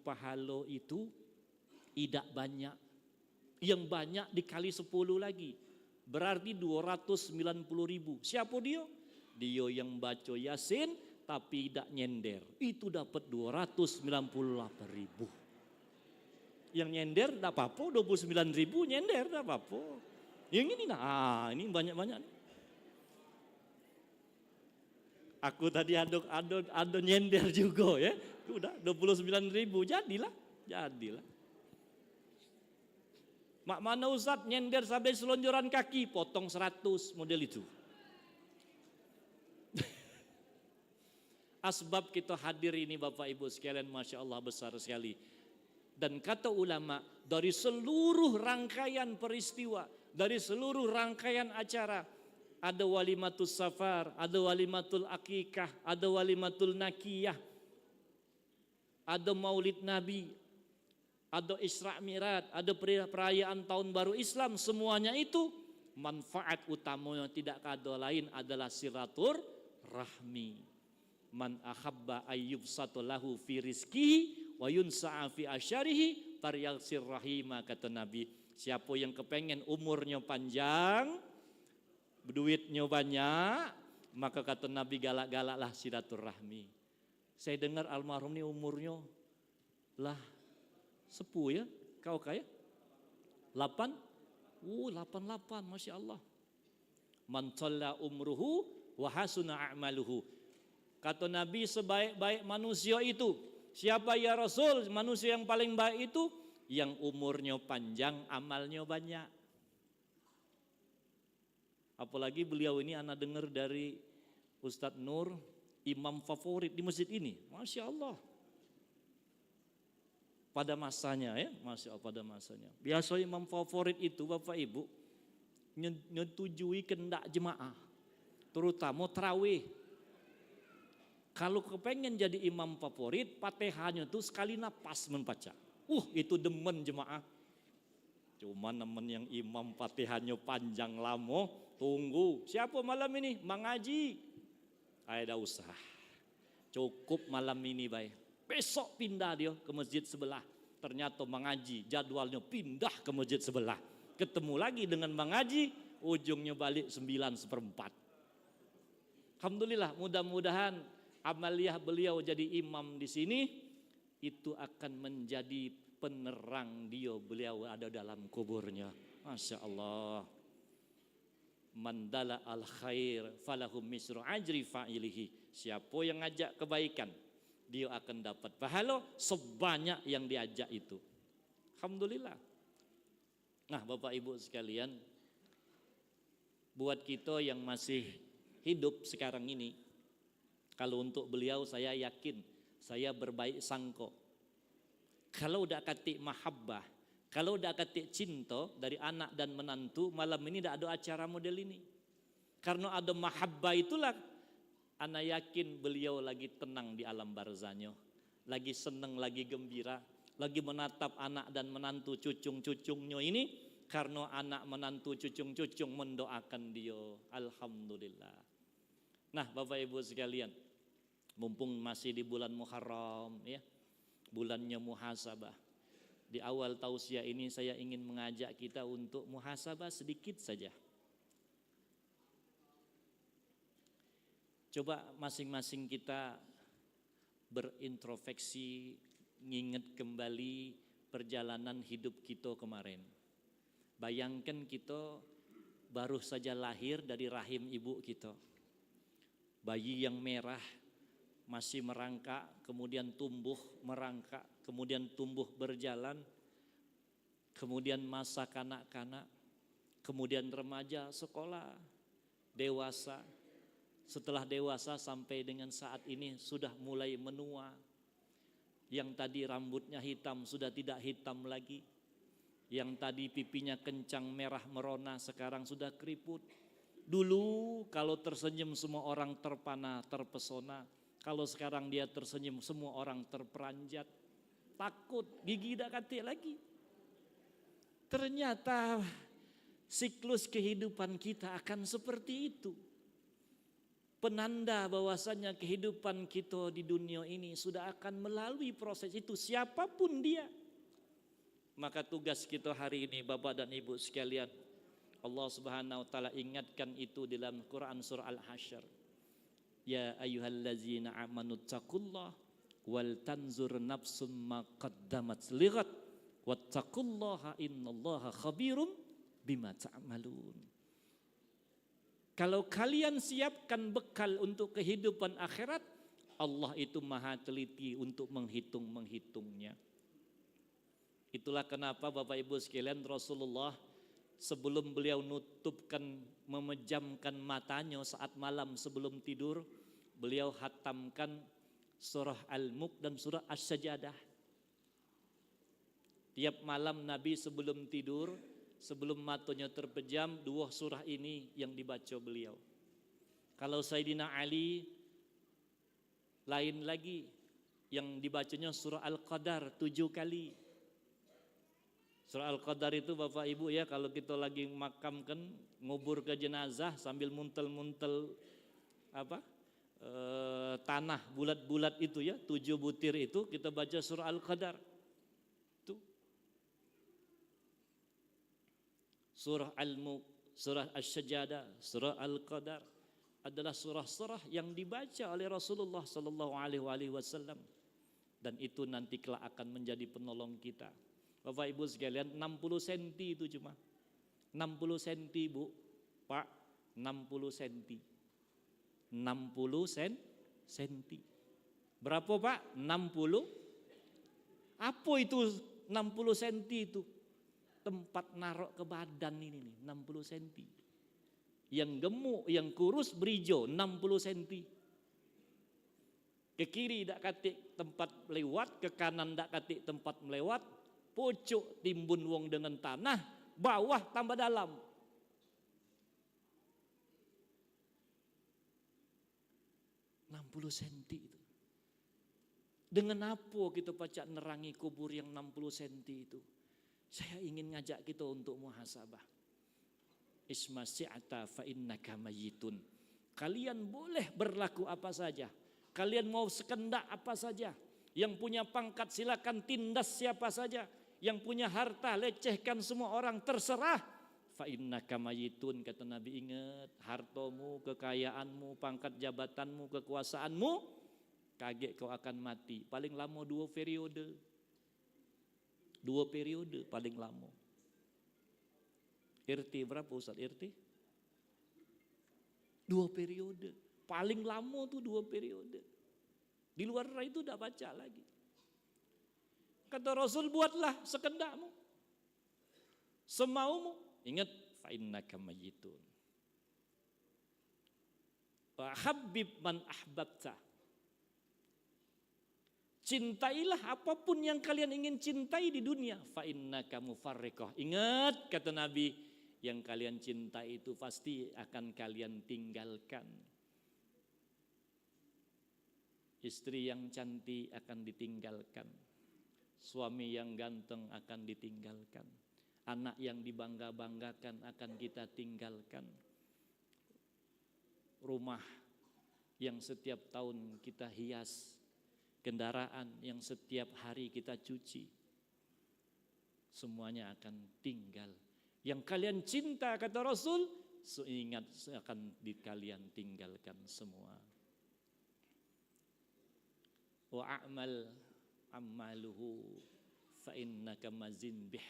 pahala itu tidak banyak. Yang banyak dikali 10 lagi. Berarti 290.000. Siapa dia? Dia yang baca Yasin tapi tidak nyender. Itu dapat 298.000. Yang nyender tidak apa-apa, 29.000 nyender tidak apa-apa. Yang ini ini banyak-banyak. Aku tadi ada nyender juga ya. Udah 29.000 jadilah. Mak mana Ustaz nyender sampai selonjoran kaki, potong 100 model itu. Asbab kita hadir ini Bapak Ibu sekalian, Masya Allah besar sekali. Dan kata ulama, dari seluruh rangkaian peristiwa, dari seluruh rangkaian acara, ada walimatul safar, ada walimatul akikah, ada walimatul nakiyah, ada maulid Nabi, ada Isra Mi'raj, ada perayaan tahun baru Islam. Semuanya itu manfaat utamanya tidak ada lain adalah silatur rahmi. Man ahabba ayyub satulahu fi rizkihi wa yunsa'a fi asyarihi faryaghsir rahima, kata Nabi. Siapa yang kepengen umurnya panjang, duitnya banyak, maka kata Nabi galak-galaklah silaturahmi. Saya dengar almarhum ini umurnya lah sepuh ya, kau kaya 88, Masya Allah. Man shalla umruhu wa hasuna a'maluhu. Kata Nabi, sebaik-baik manusia itu siapa ya Rasul? Manusia yang paling baik itu yang umurnya panjang, amalnya banyak. Apalagi beliau ini anak dengar dari Ustadz Nur, imam favorit di masjid ini. Masya Allah. Pada masanya ya, Masya Allah pada masanya. Biasa imam favorit itu Bapak Ibu nyetujui kehendak jemaah, terutama tarawih. Kalau kepengen jadi imam favorit, Fatihahnya tuh sekali napas membaca. Itu demen jemaah. Cuma nemen yang imam Fatihahnya panjang lama, tunggu. Siapa malam ini? Mengaji. Ada usah. Cukup malam ini baik. Besok pindah dia ke masjid sebelah. Ternyata mengaji, jadwalnya pindah ke masjid sebelah. Ketemu lagi dengan mengaji, ujungnya balik 9/4. Alhamdulillah, mudah-mudahan amaliyah beliau jadi imam di sini itu akan menjadi penerang beliau ada dalam kuburnya. Masya Allah. Mandala al khair falahum misru ajri fa'ilihi. Siapa yang ngajak kebaikan, dia akan dapat pahala sebanyak yang diajak itu. Alhamdulillah. Nah, Bapak Ibu sekalian, buat kita yang masih hidup sekarang ini, kalau untuk beliau saya yakin, saya berbaik sangka. Kalau udah katik mahabbah, kalau udah katik cinta dari anak dan menantu, malam ini tidak ada acara model ini. Karena ada mahabbah itulah, ana yakin beliau lagi tenang di alam barzahnya, lagi senang, lagi gembira, lagi menatap anak dan menantu cucung-cucungnya ini, karena anak menantu cucung-cucung mendoakan dia. Alhamdulillah. Nah, Bapak Ibu sekalian, mumpung masih di bulan Muharram ya, bulannya muhasabah. Di awal tausiah ini saya ingin mengajak kita untuk muhasabah sedikit saja. Coba masing-masing kita berintrospeksi, nginget kembali perjalanan hidup kita kemarin. Bayangkan kita baru saja lahir dari rahim ibu kita. Bayi yang merah, masih merangkak, kemudian tumbuh merangkak, kemudian tumbuh berjalan, kemudian masa kanak-kanak, kemudian remaja, sekolah, dewasa. Setelah dewasa sampai dengan saat ini sudah mulai menua. Yang tadi rambutnya hitam sudah tidak hitam lagi. Yang tadi pipinya kencang merah merona sekarang sudah keriput. Dulu kalau tersenyum semua orang terpana, terpesona. Kalau sekarang dia tersenyum semua orang terperanjat. Takut, gigi tidak katik lagi. Ternyata siklus kehidupan kita akan seperti itu. Penanda bahwasanya kehidupan kita di dunia ini sudah akan melalui proses itu, siapapun dia. Maka tugas kita hari ini Bapak dan Ibu sekalian, Allah Subhanahu wa taala ingatkan itu dalam Quran surah Al-Hasyr. Ya ayyuhallazina amanu taqullah wal tanzur nafsum ma qaddamat lighat wattaqullaha innallaha khabirum bima ta'malun. Kalau kalian siapkan bekal untuk kehidupan akhirat, Allah itu maha teliti untuk menghitung-menghitungnya. Itulah kenapa Bapak Ibu sekalian, Rasulullah sebelum beliau memejamkan matanya saat malam sebelum tidur, beliau hatamkan surah Al-Mulk dan surah As-Sajadah. Tiap malam Nabi sebelum tidur, sebelum matanya terpejam, dua surah ini yang dibaca beliau. Kalau Sayyidina Ali, lain lagi, yang dibacanya surah Al-Qadar 7 kali. Surah Al-Qadar itu Bapak Ibu ya, kalau kita lagi makamkan, ngubur ke jenazah sambil muntel-muntel tanah bulat-bulat itu ya, 7 butir itu kita baca surah Al-Qadar. Surah Al-Mulk, surah As-Sajadah, surah Al-Qadar adalah surah-surah yang dibaca oleh Rasulullah sallallahu alaihi wasallam, dan itu nanti kelak akan menjadi penolong kita. Bapak Ibu sekalian, 60 cm itu cuma 60 cm Bu, Pak, 60 cm. 60 cm. Berapa Pak? 60. Apa itu 60 cm itu? Tempat narok ke badan ini nih, 60 cm. Yang gemuk, yang kurus berijo 60 cm. Ke kiri dak katik tempat melewat, ke kanan dak katik tempat melewat, pucuk timbun wong dengan tanah, bawah tambah dalam. cm itu. Dengan apa kita pacak nerangi kubur yang 60 cm itu? Saya ingin ngajak kita untuk muhasabah. Isma si'ata fa innaka mayyitun. Kalian boleh berlaku apa saja. Kalian mau sekendak apa saja. Yang punya pangkat silakan tindas siapa saja. Yang punya harta lecehkan semua orang, terserah. Fa innaka mayyitun, kata Nabi, ingat hartamu, kekayaanmu, pangkat jabatanmu, kekuasaanmu, kaget kau akan mati. Paling lama 2 periode. 2 periode paling lama. RT berapa Ustaz RT? 2 periode. Paling lama tuh 2 periode. Di luar itu udah baca lagi. Kata Rasul, buatlah sekendakmu, semaumu. Ingat, fa innaka mayyitun. Wa habbib man ahbabta. Cintailah apapun yang kalian ingin cintai di dunia. Fa innaka mufarriqah. Ingat, kata Nabi, yang kalian cintai itu pasti akan kalian tinggalkan. Istri yang cantik akan ditinggalkan. Suami yang ganteng akan ditinggalkan. Anak yang dibangga-banggakan akan kita tinggalkan. Rumah yang setiap tahun kita hias. Kendaraan yang setiap hari kita cuci. Semuanya akan tinggal. Yang kalian cinta, kata Rasul, seingat akan kalian tinggalkan semua. Wa a'mal ammaluhu fa innaka mazin bih.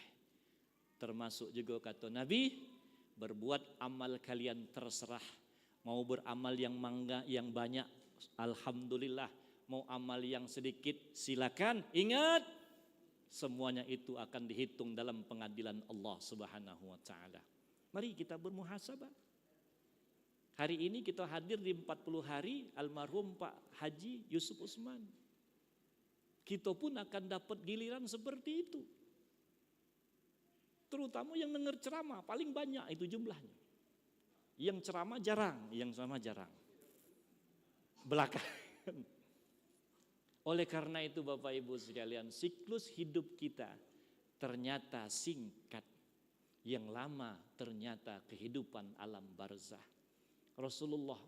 Termasuk juga kata Nabi, berbuat amal kalian terserah. Mau beramal yang mangga, yang banyak, alhamdulillah. Mau amal yang sedikit, silakan. Ingat, semuanya itu akan dihitung dalam pengadilan Allah Subhanahu wa taala. Mari kita bermuhasabah. Hari ini kita hadir di 40 hari almarhum Pak Haji Yusuf Usman. Kita pun akan dapat giliran seperti itu. Terutama yang dengar ceramah, paling banyak itu jumlahnya. Yang ceramah jarang, belakangan. Oleh karena itu Bapak Ibu sekalian, siklus hidup kita ternyata singkat. Yang lama ternyata kehidupan alam barzah. Rasulullah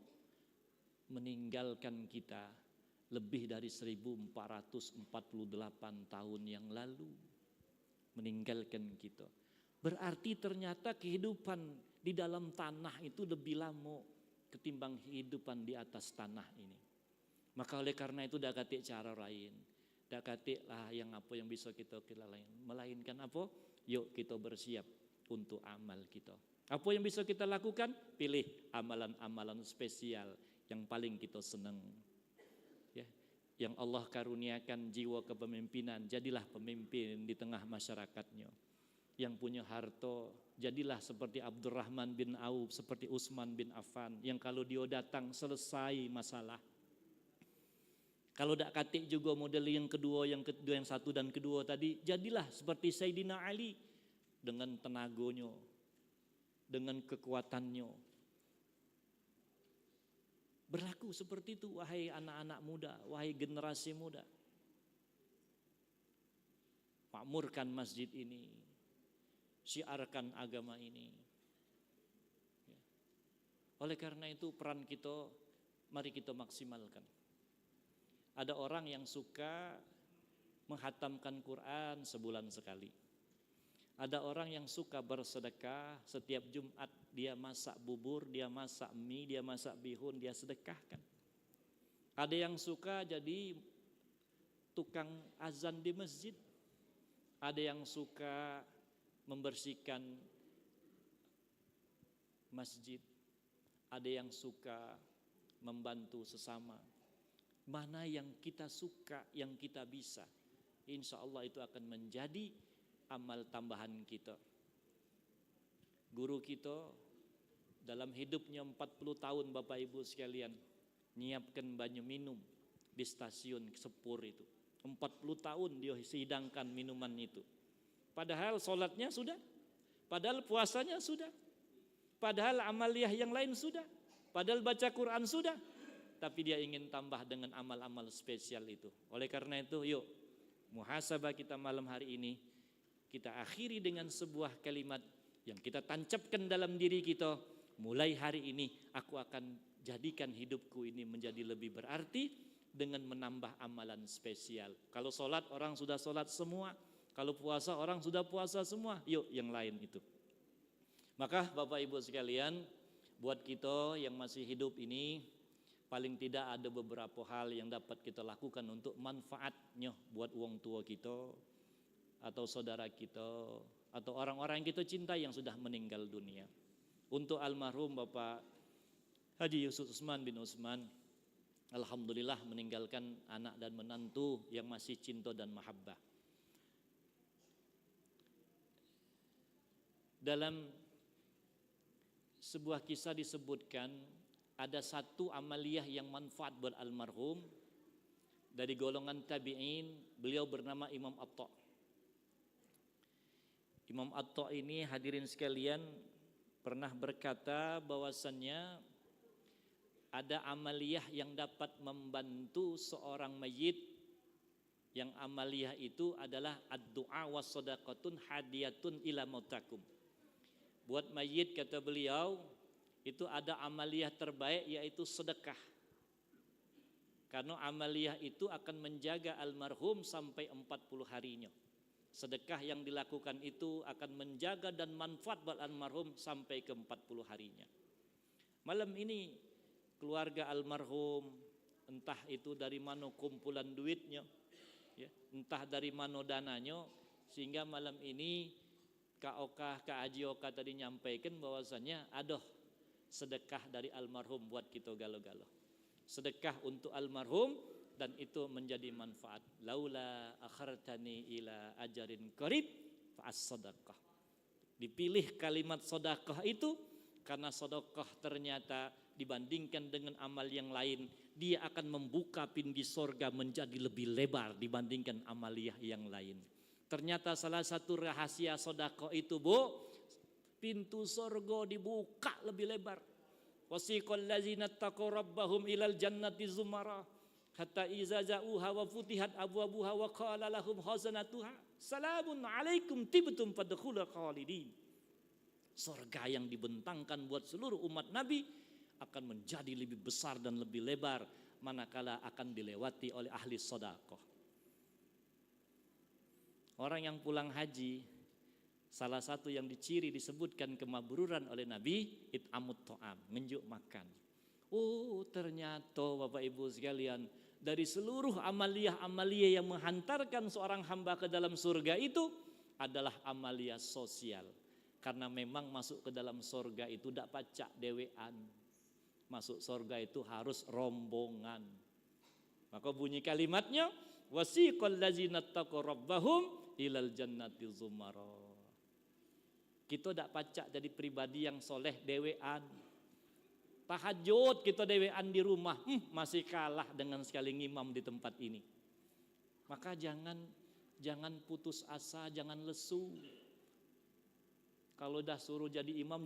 meninggalkan kita lebih dari 1448 tahun yang lalu. Meninggalkan kita. Berarti ternyata kehidupan di dalam tanah itu lebih lama ketimbang kehidupan di atas tanah ini. Maka oleh karena itu dak katik cara lain. Dak katik lah yang apa yang bisa kita lain. Melainkan apa? Yuk kita bersiap untuk amal kita. Apa yang bisa kita lakukan? Pilih amalan-amalan spesial yang paling kita senang. Ya, yang Allah karuniakan jiwa kepemimpinan, jadilah pemimpin di tengah masyarakatnya. Yang punya harta, jadilah seperti Abdurrahman bin Auf, seperti Utsman bin Affan, yang kalau dia datang selesai masalah. Kalau dak katik juga model yang kedua, yang satu dan kedua tadi, jadilah seperti Sayyidina Ali dengan tenaganya, dengan kekuatannya. Berlaku seperti itu, wahai anak-anak muda, wahai generasi muda. Makmurkan masjid ini, syiarkan agama ini. Oleh karena itu peran kita, mari kita maksimalkan. Ada orang yang suka menghatamkan Quran sebulan sekali. Ada orang yang suka bersedekah, setiap Jumat dia masak bubur, dia masak mie, dia masak bihun, dia sedekahkan. Ada yang suka jadi tukang azan di masjid. Ada yang suka membersihkan masjid. ada yang suka membantu sesama. Mana yang kita suka, yang kita bisa, insya Allah itu akan menjadi amal tambahan kita. Guru kita dalam hidupnya 40 tahun Bapak Ibu sekalian, nyiapkan banyu minum di stasiun Sepur itu. 40 tahun dia hidangkan minuman itu. Padahal sholatnya sudah, padahal puasanya sudah, padahal amaliyah yang lain sudah, padahal baca Quran sudah, tapi dia ingin tambah dengan amal-amal spesial itu. Oleh karena itu, yuk muhasabah kita malam hari ini kita akhiri dengan sebuah kalimat yang kita tancapkan dalam diri kita. Mulai hari ini aku akan jadikan hidupku ini menjadi lebih berarti dengan menambah amalan spesial. Kalau sholat orang sudah sholat semua, kalau puasa orang sudah puasa semua, yuk yang lain itu. Maka Bapak Ibu sekalian, buat kita yang masih hidup ini, paling tidak ada beberapa hal yang dapat kita lakukan untuk manfaatnya buat wong tua kita, atau saudara kita, atau orang-orang yang kita cintai yang sudah meninggal dunia. Untuk almarhum Bapak Haji Yusuf Usman bin Usman, alhamdulillah meninggalkan anak dan menantu yang masih cinta dan mahabbah. Dalam sebuah kisah disebutkan ada satu amaliyah yang manfaat buat almarhum dari golongan tabi'in, beliau bernama Imam Atta. Imam Atta ini hadirin sekalian pernah berkata bahwasannya ada amaliyah yang dapat membantu seorang mayit, yang amaliyah itu adalah ad-du'a was sadaqatun hadiyatun ila mautakum. Buat mayit kata beliau itu ada amaliyah terbaik yaitu sedekah. Karena amaliyah itu akan menjaga almarhum sampai 40 harinya. Sedekah yang dilakukan itu akan menjaga dan manfaat buat almarhum sampai ke 40 harinya. Malam ini keluarga almarhum entah itu dari mana kumpulan duitnya, ya, entah dari mana dananya, sehingga malam ini Kak Oka, Kak Haji Oka tadi nyampaikan bahwasannya ada sedekah dari almarhum buat kita galo-galo. Sedekah untuk almarhum dan itu menjadi manfaat. Laula akhartani ila ajarin qarib fa as-sadaqah. Dipilih kalimat sedekah itu karena sedekah ternyata dibandingkan dengan amal yang lain, dia akan membuka pintu sorga menjadi lebih lebar dibandingkan amaliyah yang lain. Ternyata salah satu rahasia sedekah itu, Bu, pintu sorga dibuka lebih lebar. Wasiqal ladzina taqaw rabbahum ilal jannati zumara hatta iza za'uha wa futihat abwabuha wa qala lahum khazanatuha salamun alaikum tibtum fadkhulul khalidin. Surga yang dibentangkan buat seluruh umat Nabi akan menjadi lebih besar dan lebih lebar manakala akan dilewati oleh ahli sedekah. Orang yang pulang haji, salah satu yang diciri disebutkan kemabruran oleh Nabi, it'amut ta'am, ngenjuk makan. Oh, ternyata Bapak Ibu sekalian, dari seluruh amaliyah-amaliyah yang menghantarkan seorang hamba ke dalam surga itu adalah amaliyah sosial. Karena memang masuk ke dalam surga itu tidak pacak dewean. Masuk surga itu harus rombongan. Maka bunyi kalimatnya, wasiqal ladzina taqaw rabbahum ilal jannati zumara. Kita tidak pacak jadi pribadi yang soleh dewean. Tahajud kita dewean di rumah, masih kalah dengan sekali ngimam di tempat ini. Maka jangan putus asa, jangan lesu. Kalau dah suruh jadi imam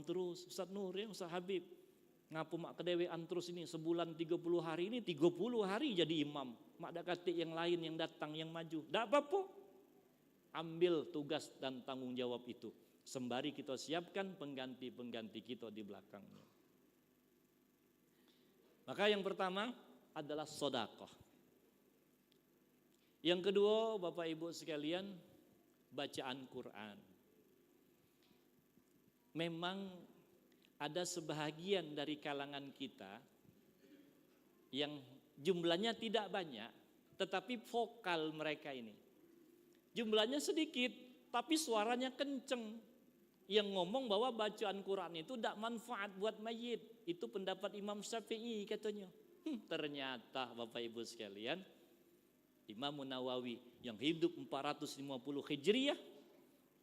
terus. Ustaz Nur ya, Ustaz Habib, ngapu mak kedewean terus ini sebulan 30 hari ini 30 hari jadi imam. Mak dak katik yang lain yang datang yang maju. Dak apa-apa. Ambil tugas dan tanggung jawab itu. Sembari kita siapkan pengganti-pengganti kita di belakangnya. Maka yang pertama adalah sedekah. Yang kedua, Bapak Ibu sekalian, bacaan Quran. Memang ada sebahagian dari kalangan kita yang jumlahnya tidak banyak, tetapi vokal mereka ini. Jumlahnya sedikit, tapi suaranya kenceng. yang ngomong bahwa bacaan Quran itu tidak manfaat buat mayit. Itu pendapat Imam Syafi'i katanya. Ternyata Bapak Ibu sekalian, Imam Nawawi yang hidup 450 Hijriah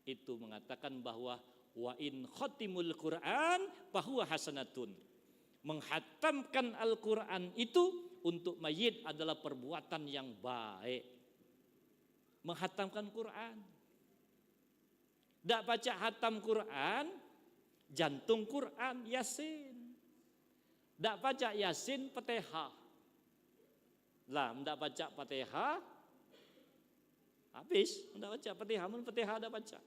itu mengatakan bahwa wa in khatimul Quran fahuwa hasanatun. Menghatamkan Al-Quran itu untuk mayit adalah perbuatan yang baik. Menghatamkan Quran. Tidak baca hatam Quran, jantung Quran, Yasin. Tidak baca Yasin, Fatihah. Lah, tidak baca Fatihah, habis. Tidak baca Fatihah, Fatihah tidak baca.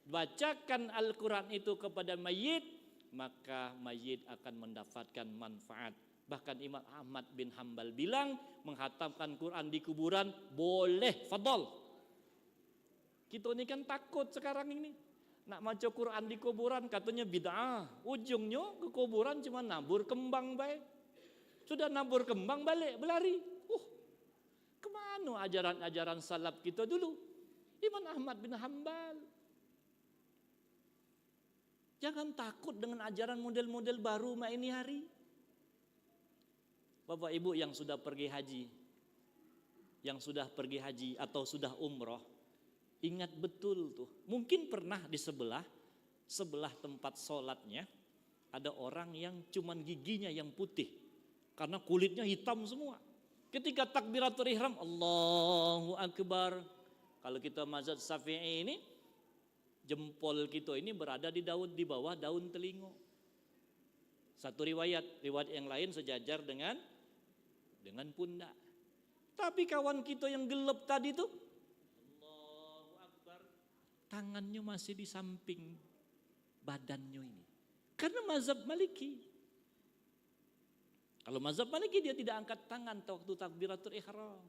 Bacakan Al-Quran itu kepada mayit, maka mayit akan mendapatkan manfaat. Bahkan Imam Ahmad bin Hambal bilang menghatamkan Quran di kuburan boleh, fadol. Kita ini kan takut sekarang ini. Nak baca Quran di kuburan katanya bid'ah. Ujungnya ke kuburan cuma nabur kembang baik. Sudah nabur kembang balik berlari. Kemana ajaran-ajaran salaf kita dulu? Imam Ahmad bin Hambal. Jangan takut dengan ajaran model-model baru ini hari. Bapak Ibu yang sudah pergi haji, yang sudah pergi haji atau sudah umroh, ingat betul tuh. Mungkin pernah di sebelah tempat sholatnya ada orang yang cuman giginya yang putih karena kulitnya hitam semua. Ketika takbiratul ihram, Allahu Akbar. Kalau kita mazhab Syafi'i ini, jempol kita ini berada di bawah daun telinga. Satu riwayat yang lain sejajar dengan pundak. Tapi kawan kita yang gelap tadi tuh, Allahu Akbar, tangannya masih di samping badannya ini. Karena mazhab Maliki. Kalau mazhab Maliki dia tidak angkat tangan waktu takbiratul ihram.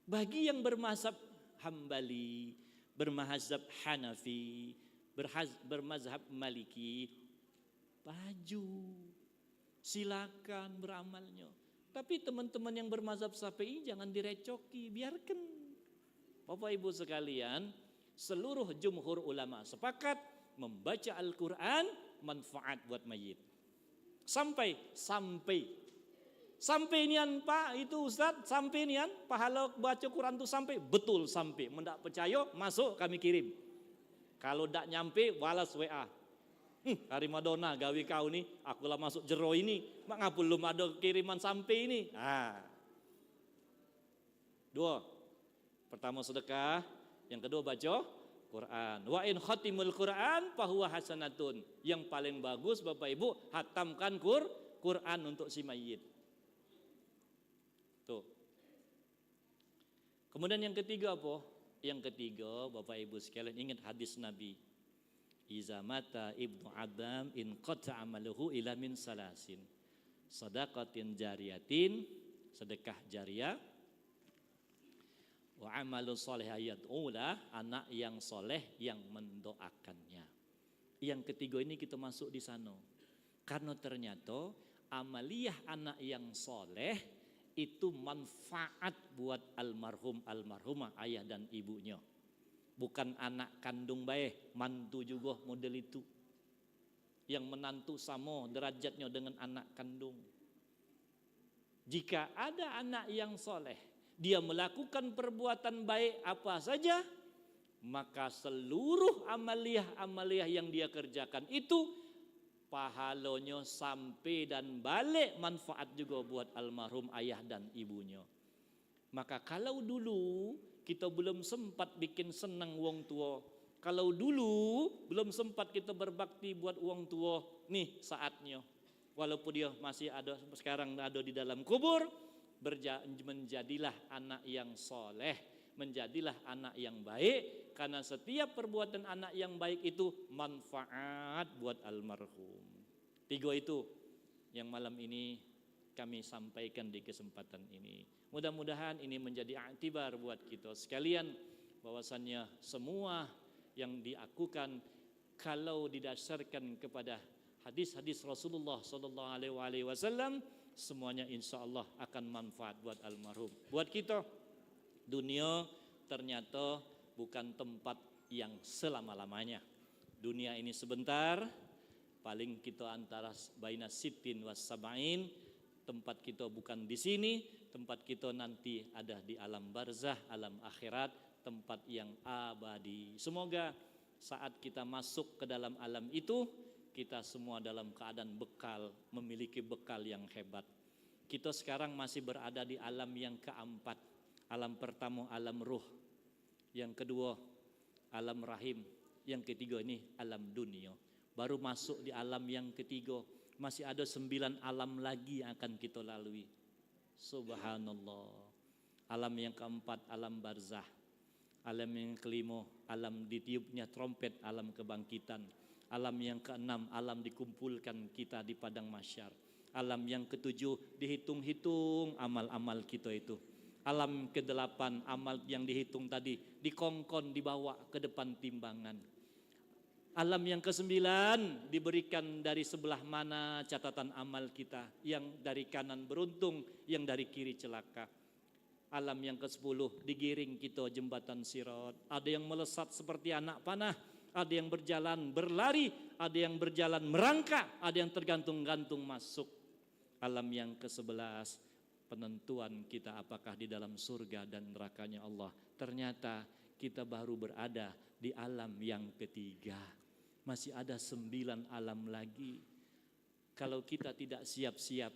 Bagi yang bermazhab Hambali, bermazhab Hanafi, bermazhab Maliki, baju, silakan beramalnya. Tapi teman-teman yang bermazhab Syafi'i jangan direcoki, biarkan. Bapak Ibu sekalian, seluruh jumhur ulama sepakat membaca Al-Quran manfaat buat mayit. Sampai nian Pak itu Ustaz, sampai nian pahala baca Quran itu sampai, betul sampai. Mendak percaya masuk kami kirim. Kalau tak nyampe balas WA. Hari Madonna gawe kau nih, akulah masuk jero ini, mak belum ada kiriman sampai ini. Dua. Pertama sedekah, yang kedua baca Quran. Wa in khatimul Quran fahuwa hasanatun. Yang paling bagus Bapak Ibu, hatamkan Quran untuk si mayit. Tuh. Kemudian yang ketiga apa? Yang ketiga Bapak Ibu sekalian ingat hadis Nabi. Iza mata ibnu Adam in qata amaluhu ila min salasin. Sadaqatin jariyatin, sedekah jariah. Wa amalu soleh yad'ulah, anak yang soleh yang mendoakannya. Yang ketiga ini kita masuk di sana. Karena ternyata amaliyah anak yang soleh itu manfaat buat almarhumah ayah dan ibunya. Bukan anak kandung baik, mantu juga model itu. Yang menantu sama derajatnya dengan anak kandung. Jika ada anak yang soleh, dia melakukan perbuatan baik apa saja, maka seluruh amaliyah yang dia kerjakan itu pahalanya sampai dan balik manfaat juga buat almarhum ayah dan ibunya. Maka kalau dulu kita belum sempat bikin senang wong tua, kalau dulu belum sempat kita berbakti buat wong tua, nih saatnya. Walaupun dia masih ada sekarang ada di dalam kubur, menjadilah anak yang soleh, menjadilah anak yang baik, karena setiap perbuatan anak yang baik itu manfaat buat almarhum. Tiga itu yang malam ini kami sampaikan di kesempatan ini. Mudah-mudahan ini menjadi iktibar buat kita sekalian, bahwasannya semua yang diakukan kalau didasarkan kepada hadis-hadis Rasulullah SAW, semuanya insya Allah akan manfaat buat almarhum. Buat kita, dunia ternyata bukan tempat yang selama-lamanya. Dunia ini sebentar, paling kita antara baina sittin was sab'in. Tempat kita bukan di sini, tempat kita nanti ada di alam barzah, alam akhirat, tempat yang abadi. Semoga saat kita masuk ke dalam alam itu, kita semua dalam keadaan bekal, memiliki bekal yang hebat. Kita sekarang masih berada di alam yang keempat. Alam pertama alam ruh, yang kedua alam rahim, yang ketiga ini alam dunia. Baru masuk di alam yang ketiga, masih ada 9 alam lagi yang akan kita lalui. Subhanallah. Alam yang keempat alam barzah. Alam yang kelima alam ditiupnya trompet, alam kebangkitan. Alam yang keenam alam dikumpulkan kita di padang mahsyar. Alam yang ketujuh dihitung-hitung amal-amal kita itu. Alam ke-8 amal yang dihitung tadi dikongkon, dibawa ke depan timbangan. Alam yang ke-9 diberikan dari sebelah mana catatan amal kita, yang dari kanan beruntung, yang dari kiri celaka. Alam yang ke-10 digiring kita jembatan sirat. Ada yang melesat seperti anak panah, ada yang berjalan berlari, ada yang berjalan merangkak, ada yang tergantung-gantung masuk. Alam yang ke-11 penentuan kita apakah di dalam surga dan nerakanya Allah. Ternyata kita baru berada di alam yang ketiga. Masih ada 9 alam lagi. Kalau kita tidak siap-siap,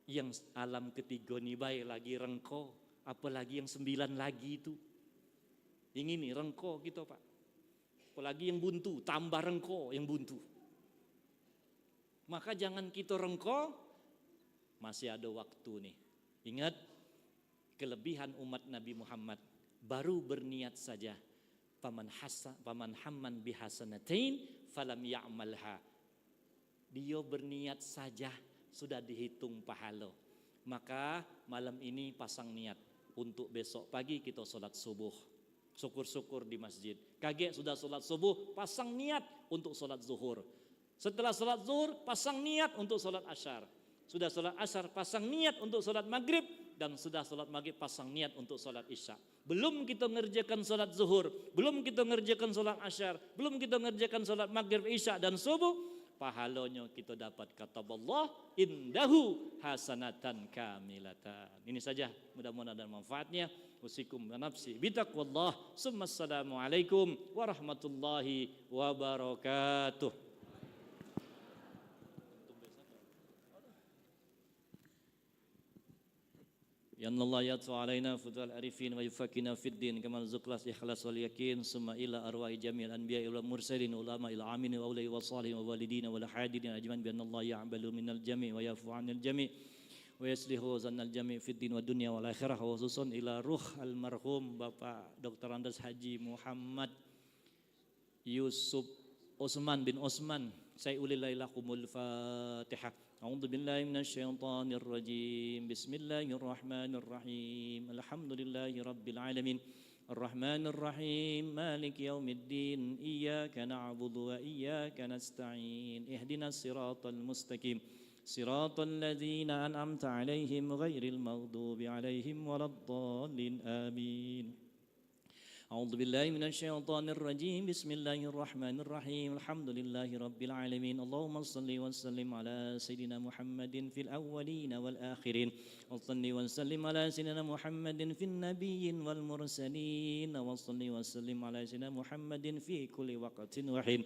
yang alam ketiga nih baik lagi rengko, apalagi yang 9 lagi itu. Ini nih rengko kita Pak. Apalagi yang buntu, tambah rengko yang buntu. Maka jangan kita rengko, masih ada waktu nih. Ingat, kelebihan umat Nabi Muhammad, baru berniat saja. Faman hamman bihasanatain falam ya'malha. Dia berniat saja sudah dihitung pahala. Maka malam ini pasang niat untuk besok pagi kita sholat subuh. Syukur-syukur di masjid. Kaget sudah sholat subuh, pasang niat untuk sholat zuhur. Setelah sholat zuhur, pasang niat untuk sholat asyar. Sudah sholat asyar, pasang niat untuk sholat maghrib. Dan sudah sholat maghrib, pasang niat untuk sholat isya. Belum kita ngerjakan sholat zuhur, belum kita ngerjakan sholat asyar, belum kita ngerjakan sholat maghrib, isya dan subuh, pahalanya kita dapat kata Allah indahu hasanatan kamilatan. Ini saja, mudah-mudahan ada manfaatnya. Usikum wa nafsi bitaqwallah. Assalamualaikum warahmatullahi wabarakatuh. Ya Allah ya ta'alaina futul arifin wa yufakina fid din kamal zukhlas ikhlas wal yakin summa ila arwahi jami'il anbiya wal mursalin ulama il amin wa ulai wa salihin wa walidina wal hadidin ajman bi anna Allah ya'malu minal jami' wa yafu 'anil jami' wa yaslihu zannal jami' fid din wa dunya wal akhirah wa khususan ila ruh almarhum Bapak Dr. Andes Haji Muhammad Yusuf Usman bin Usman. Saya ulilailahumul Fatihah. A'udzu billahi minasyaitonir rajim. Bismillahirrahmanirrahim. Alhamdulillahi rabbil alamin. Arrahmanir rahim. Maliki yaumiddin. Iyyaka na'budu wa iyyaka nasta'in. Ihdinas siratal mustaqim. Siratal ladzina an'amta 'alaihim ghairil maghdubi 'alaihim waladdallin. Amin. أعوذ بالله من الشيطان الرجيم بسم الله الرحمن الرحيم الحمد لله رب العالمين اللهم صل وسلم على سيدنا محمد في الأولين والآخرين وصل وسلم على سيدنا محمد في النبيين والمرسلين وصل وسلم على سيدنا محمد في كل وقت وحين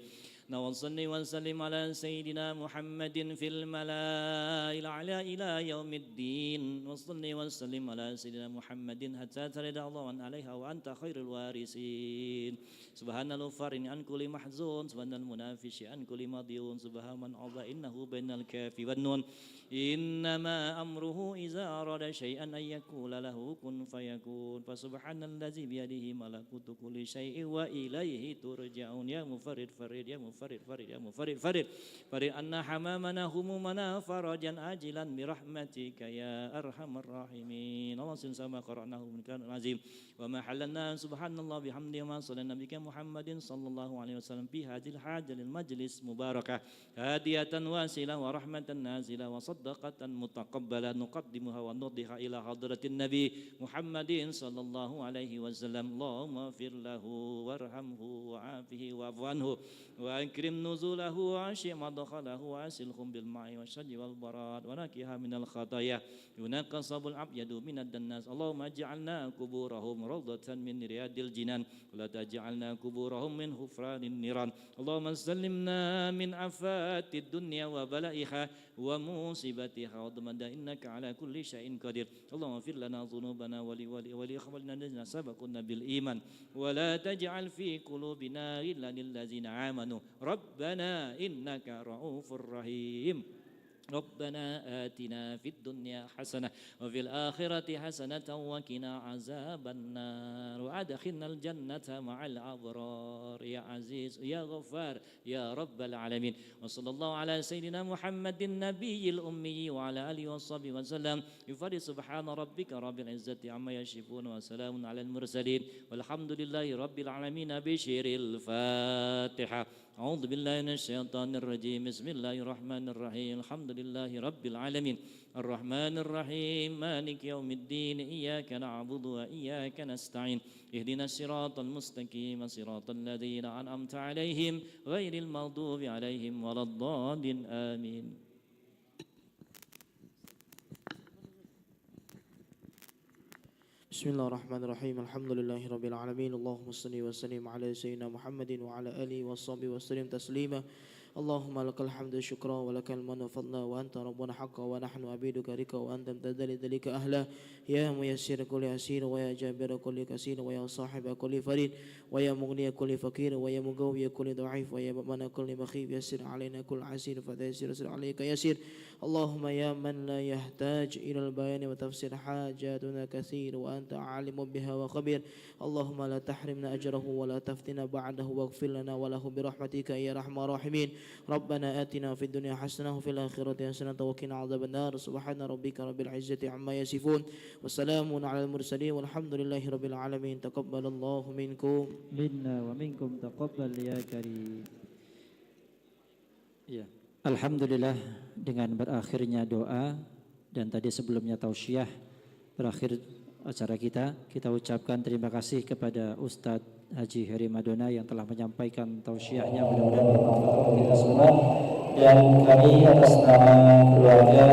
وصل وسلم على سيدنا محمد في الملأ الأعلى إلى يوم الدين وصل وسلم على سيدنا محمد حتى ترضى الله عليها وأنت خير الوارثين سبحان الغفار عن كل محزون سبحان المنافش عن كل مضيون سبحان من عضى إنه بين الكاف والنون إنما أمره إذا أراد شيئا أن يقول له كن فيكون فسبحان الذي بيده ملكوت كل شيء وإليه ترجعون يا مفرد فرد يا مفرد farid farid ya mufarid farid farid anna hamamana humumana farajan ajilan birahmatika ya arhamar rahimin. Allah sama qara'nahu min kan azim wa ma halalna subhanallah bihamdihi wa sallallahu nabiyika Muhammadin sallallahu alaihi wasallam fi hadhil hajal majlis mubarakah hadiyatan wasilah wa rahmatan nazilah wa saddaqatan mutaqabbalah nuqaddimuha wa nudhiha ila hadratin nabi Muhammadin sallallahu alaihi wasallam. Allahumma fir lahu warhamhu wa'afihi wa'fu anhu wa akrim nuzulahu wa ashi madkhalahu wa asilhum bil ma'i wasyajji wal barad wa nakiha minal khataya yunaqasabul abyadu minad dannas. Allahumma ij'alna kuburahum rawdatan min riyadil jinan wa la taj'alna kuburahum min hufranin niran. Allahumma sallimna min afatid dunya wa balaiha wa musibatiha wa dhamada innaka ala kulli syai'in qadir. Allahumma fir lana dhunubana wa li ikhwanina allazina sabaquna bil iman wa la taj'al fi qulubina ghillan lil ladzina amanu rabbana innaka ra'ufur rahim. ربنا آتنا في الدنيا حسنة وفي الآخرة حسنة وقنا عذاب النار وأدخلنا الجنة مع الأبرار يا عزيز يا غفار يا رب العالمين. وصلى الله على سيدنا محمد النبي الأمي وعلى آله وصحبه وسلم. يفرد سبحان ربك رب العزة عما يصفون وسلام على المرسلين والحمد لله رب العالمين. بشير الفاتحة. أعوذ بالله من الشيطان الرجيم. بسم الله الرحمن الرحيم. الحمد لله رب العالمين الرحمن الرحيم مالك يوم الدين إياك نعبد وإياك نستعين اهدنا الصراط المستقيم صراط الذين أنعمت عليهم غير المغضوب عليهم ولا الضالين آمين. بسم الله الرحمن الرحيم الحمد لله رب العالمين اللهم صل وسلم على سيدنا محمد وعلى آله وصحبه وسلم تسليما. اللهم لك الحمد شكرا ولك المن فضلا وأنت ربنا حقا ونحن عبيدك ركا وأنت امتدل ذلك أهلا يا ميسر كل عسير ويا جابر كل كثير ويا صاحب كل فريد ويا مغني كل فقير ويا مقوي كل ضعيف ويا مؤمن كل مخيف يسر علينا كل عسير فتيسر يسر عليك يسير. اللهم يا من لا يحتاج إلى البيان وتفسير حاجاتنا كثير وأنت عالم بها وخبير. اللهم لا تحرمنا أجره ولا تفتنا بعده واغفر لنا وله برحمتك يا أرحم الراحمين. ربنا آتنا في الدنيا حسنة وفي الآخرة حسنة وقنا عذاب النار. سبحان ربك رب العزة عما يصفون وسلام على المرسلين والحمد لله رب العالمين. تقبل الله منكم منا ومنكم تقبل يا كريم. Ya, alhamdulillah dengan berakhirnya doa dan tadi sebelumnya tausiah berakhir acara kita ucapkan terima kasih kepada Ustadz Haji Heri Madona yang telah menyampaikan tausiahnya, mudah-mudahan bermanfaat untuk kita semua. Dan kami atas nama keluarga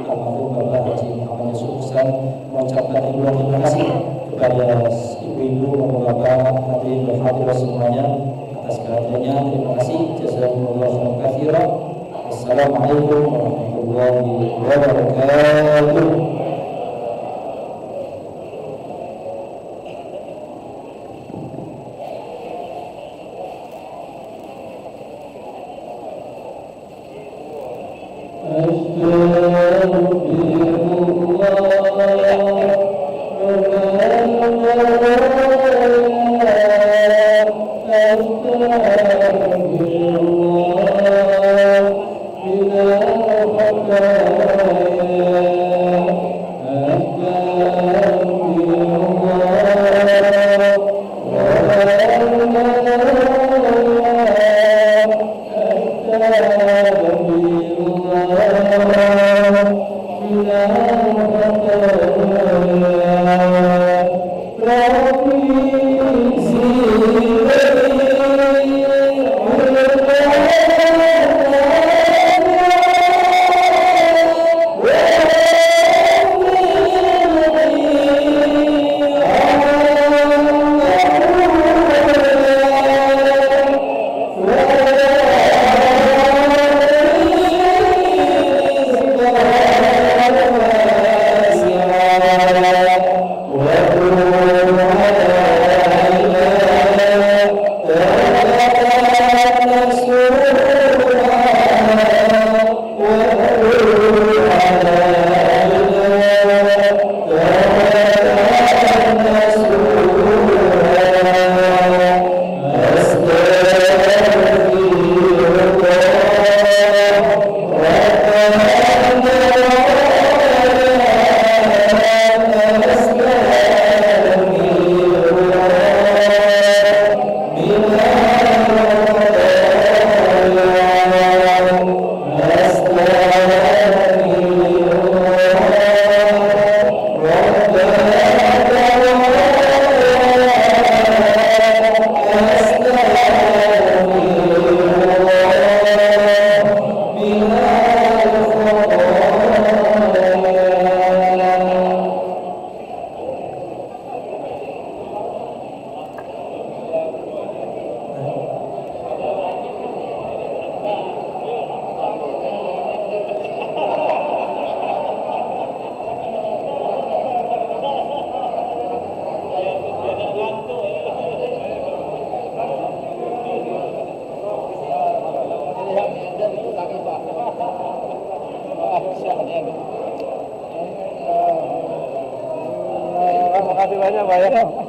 almarhum Bapak Haji Muhammad Yusuf Usman mengucapkan terima kasih kepada ibu-ibu, bapak-bapak, hadirin dan hadirat semuanya atas kehadirannya. Terima kasih. Jazakumullahu khairan. Wassalamualaikum warahmatullahi wabarakatuh. Pak ya.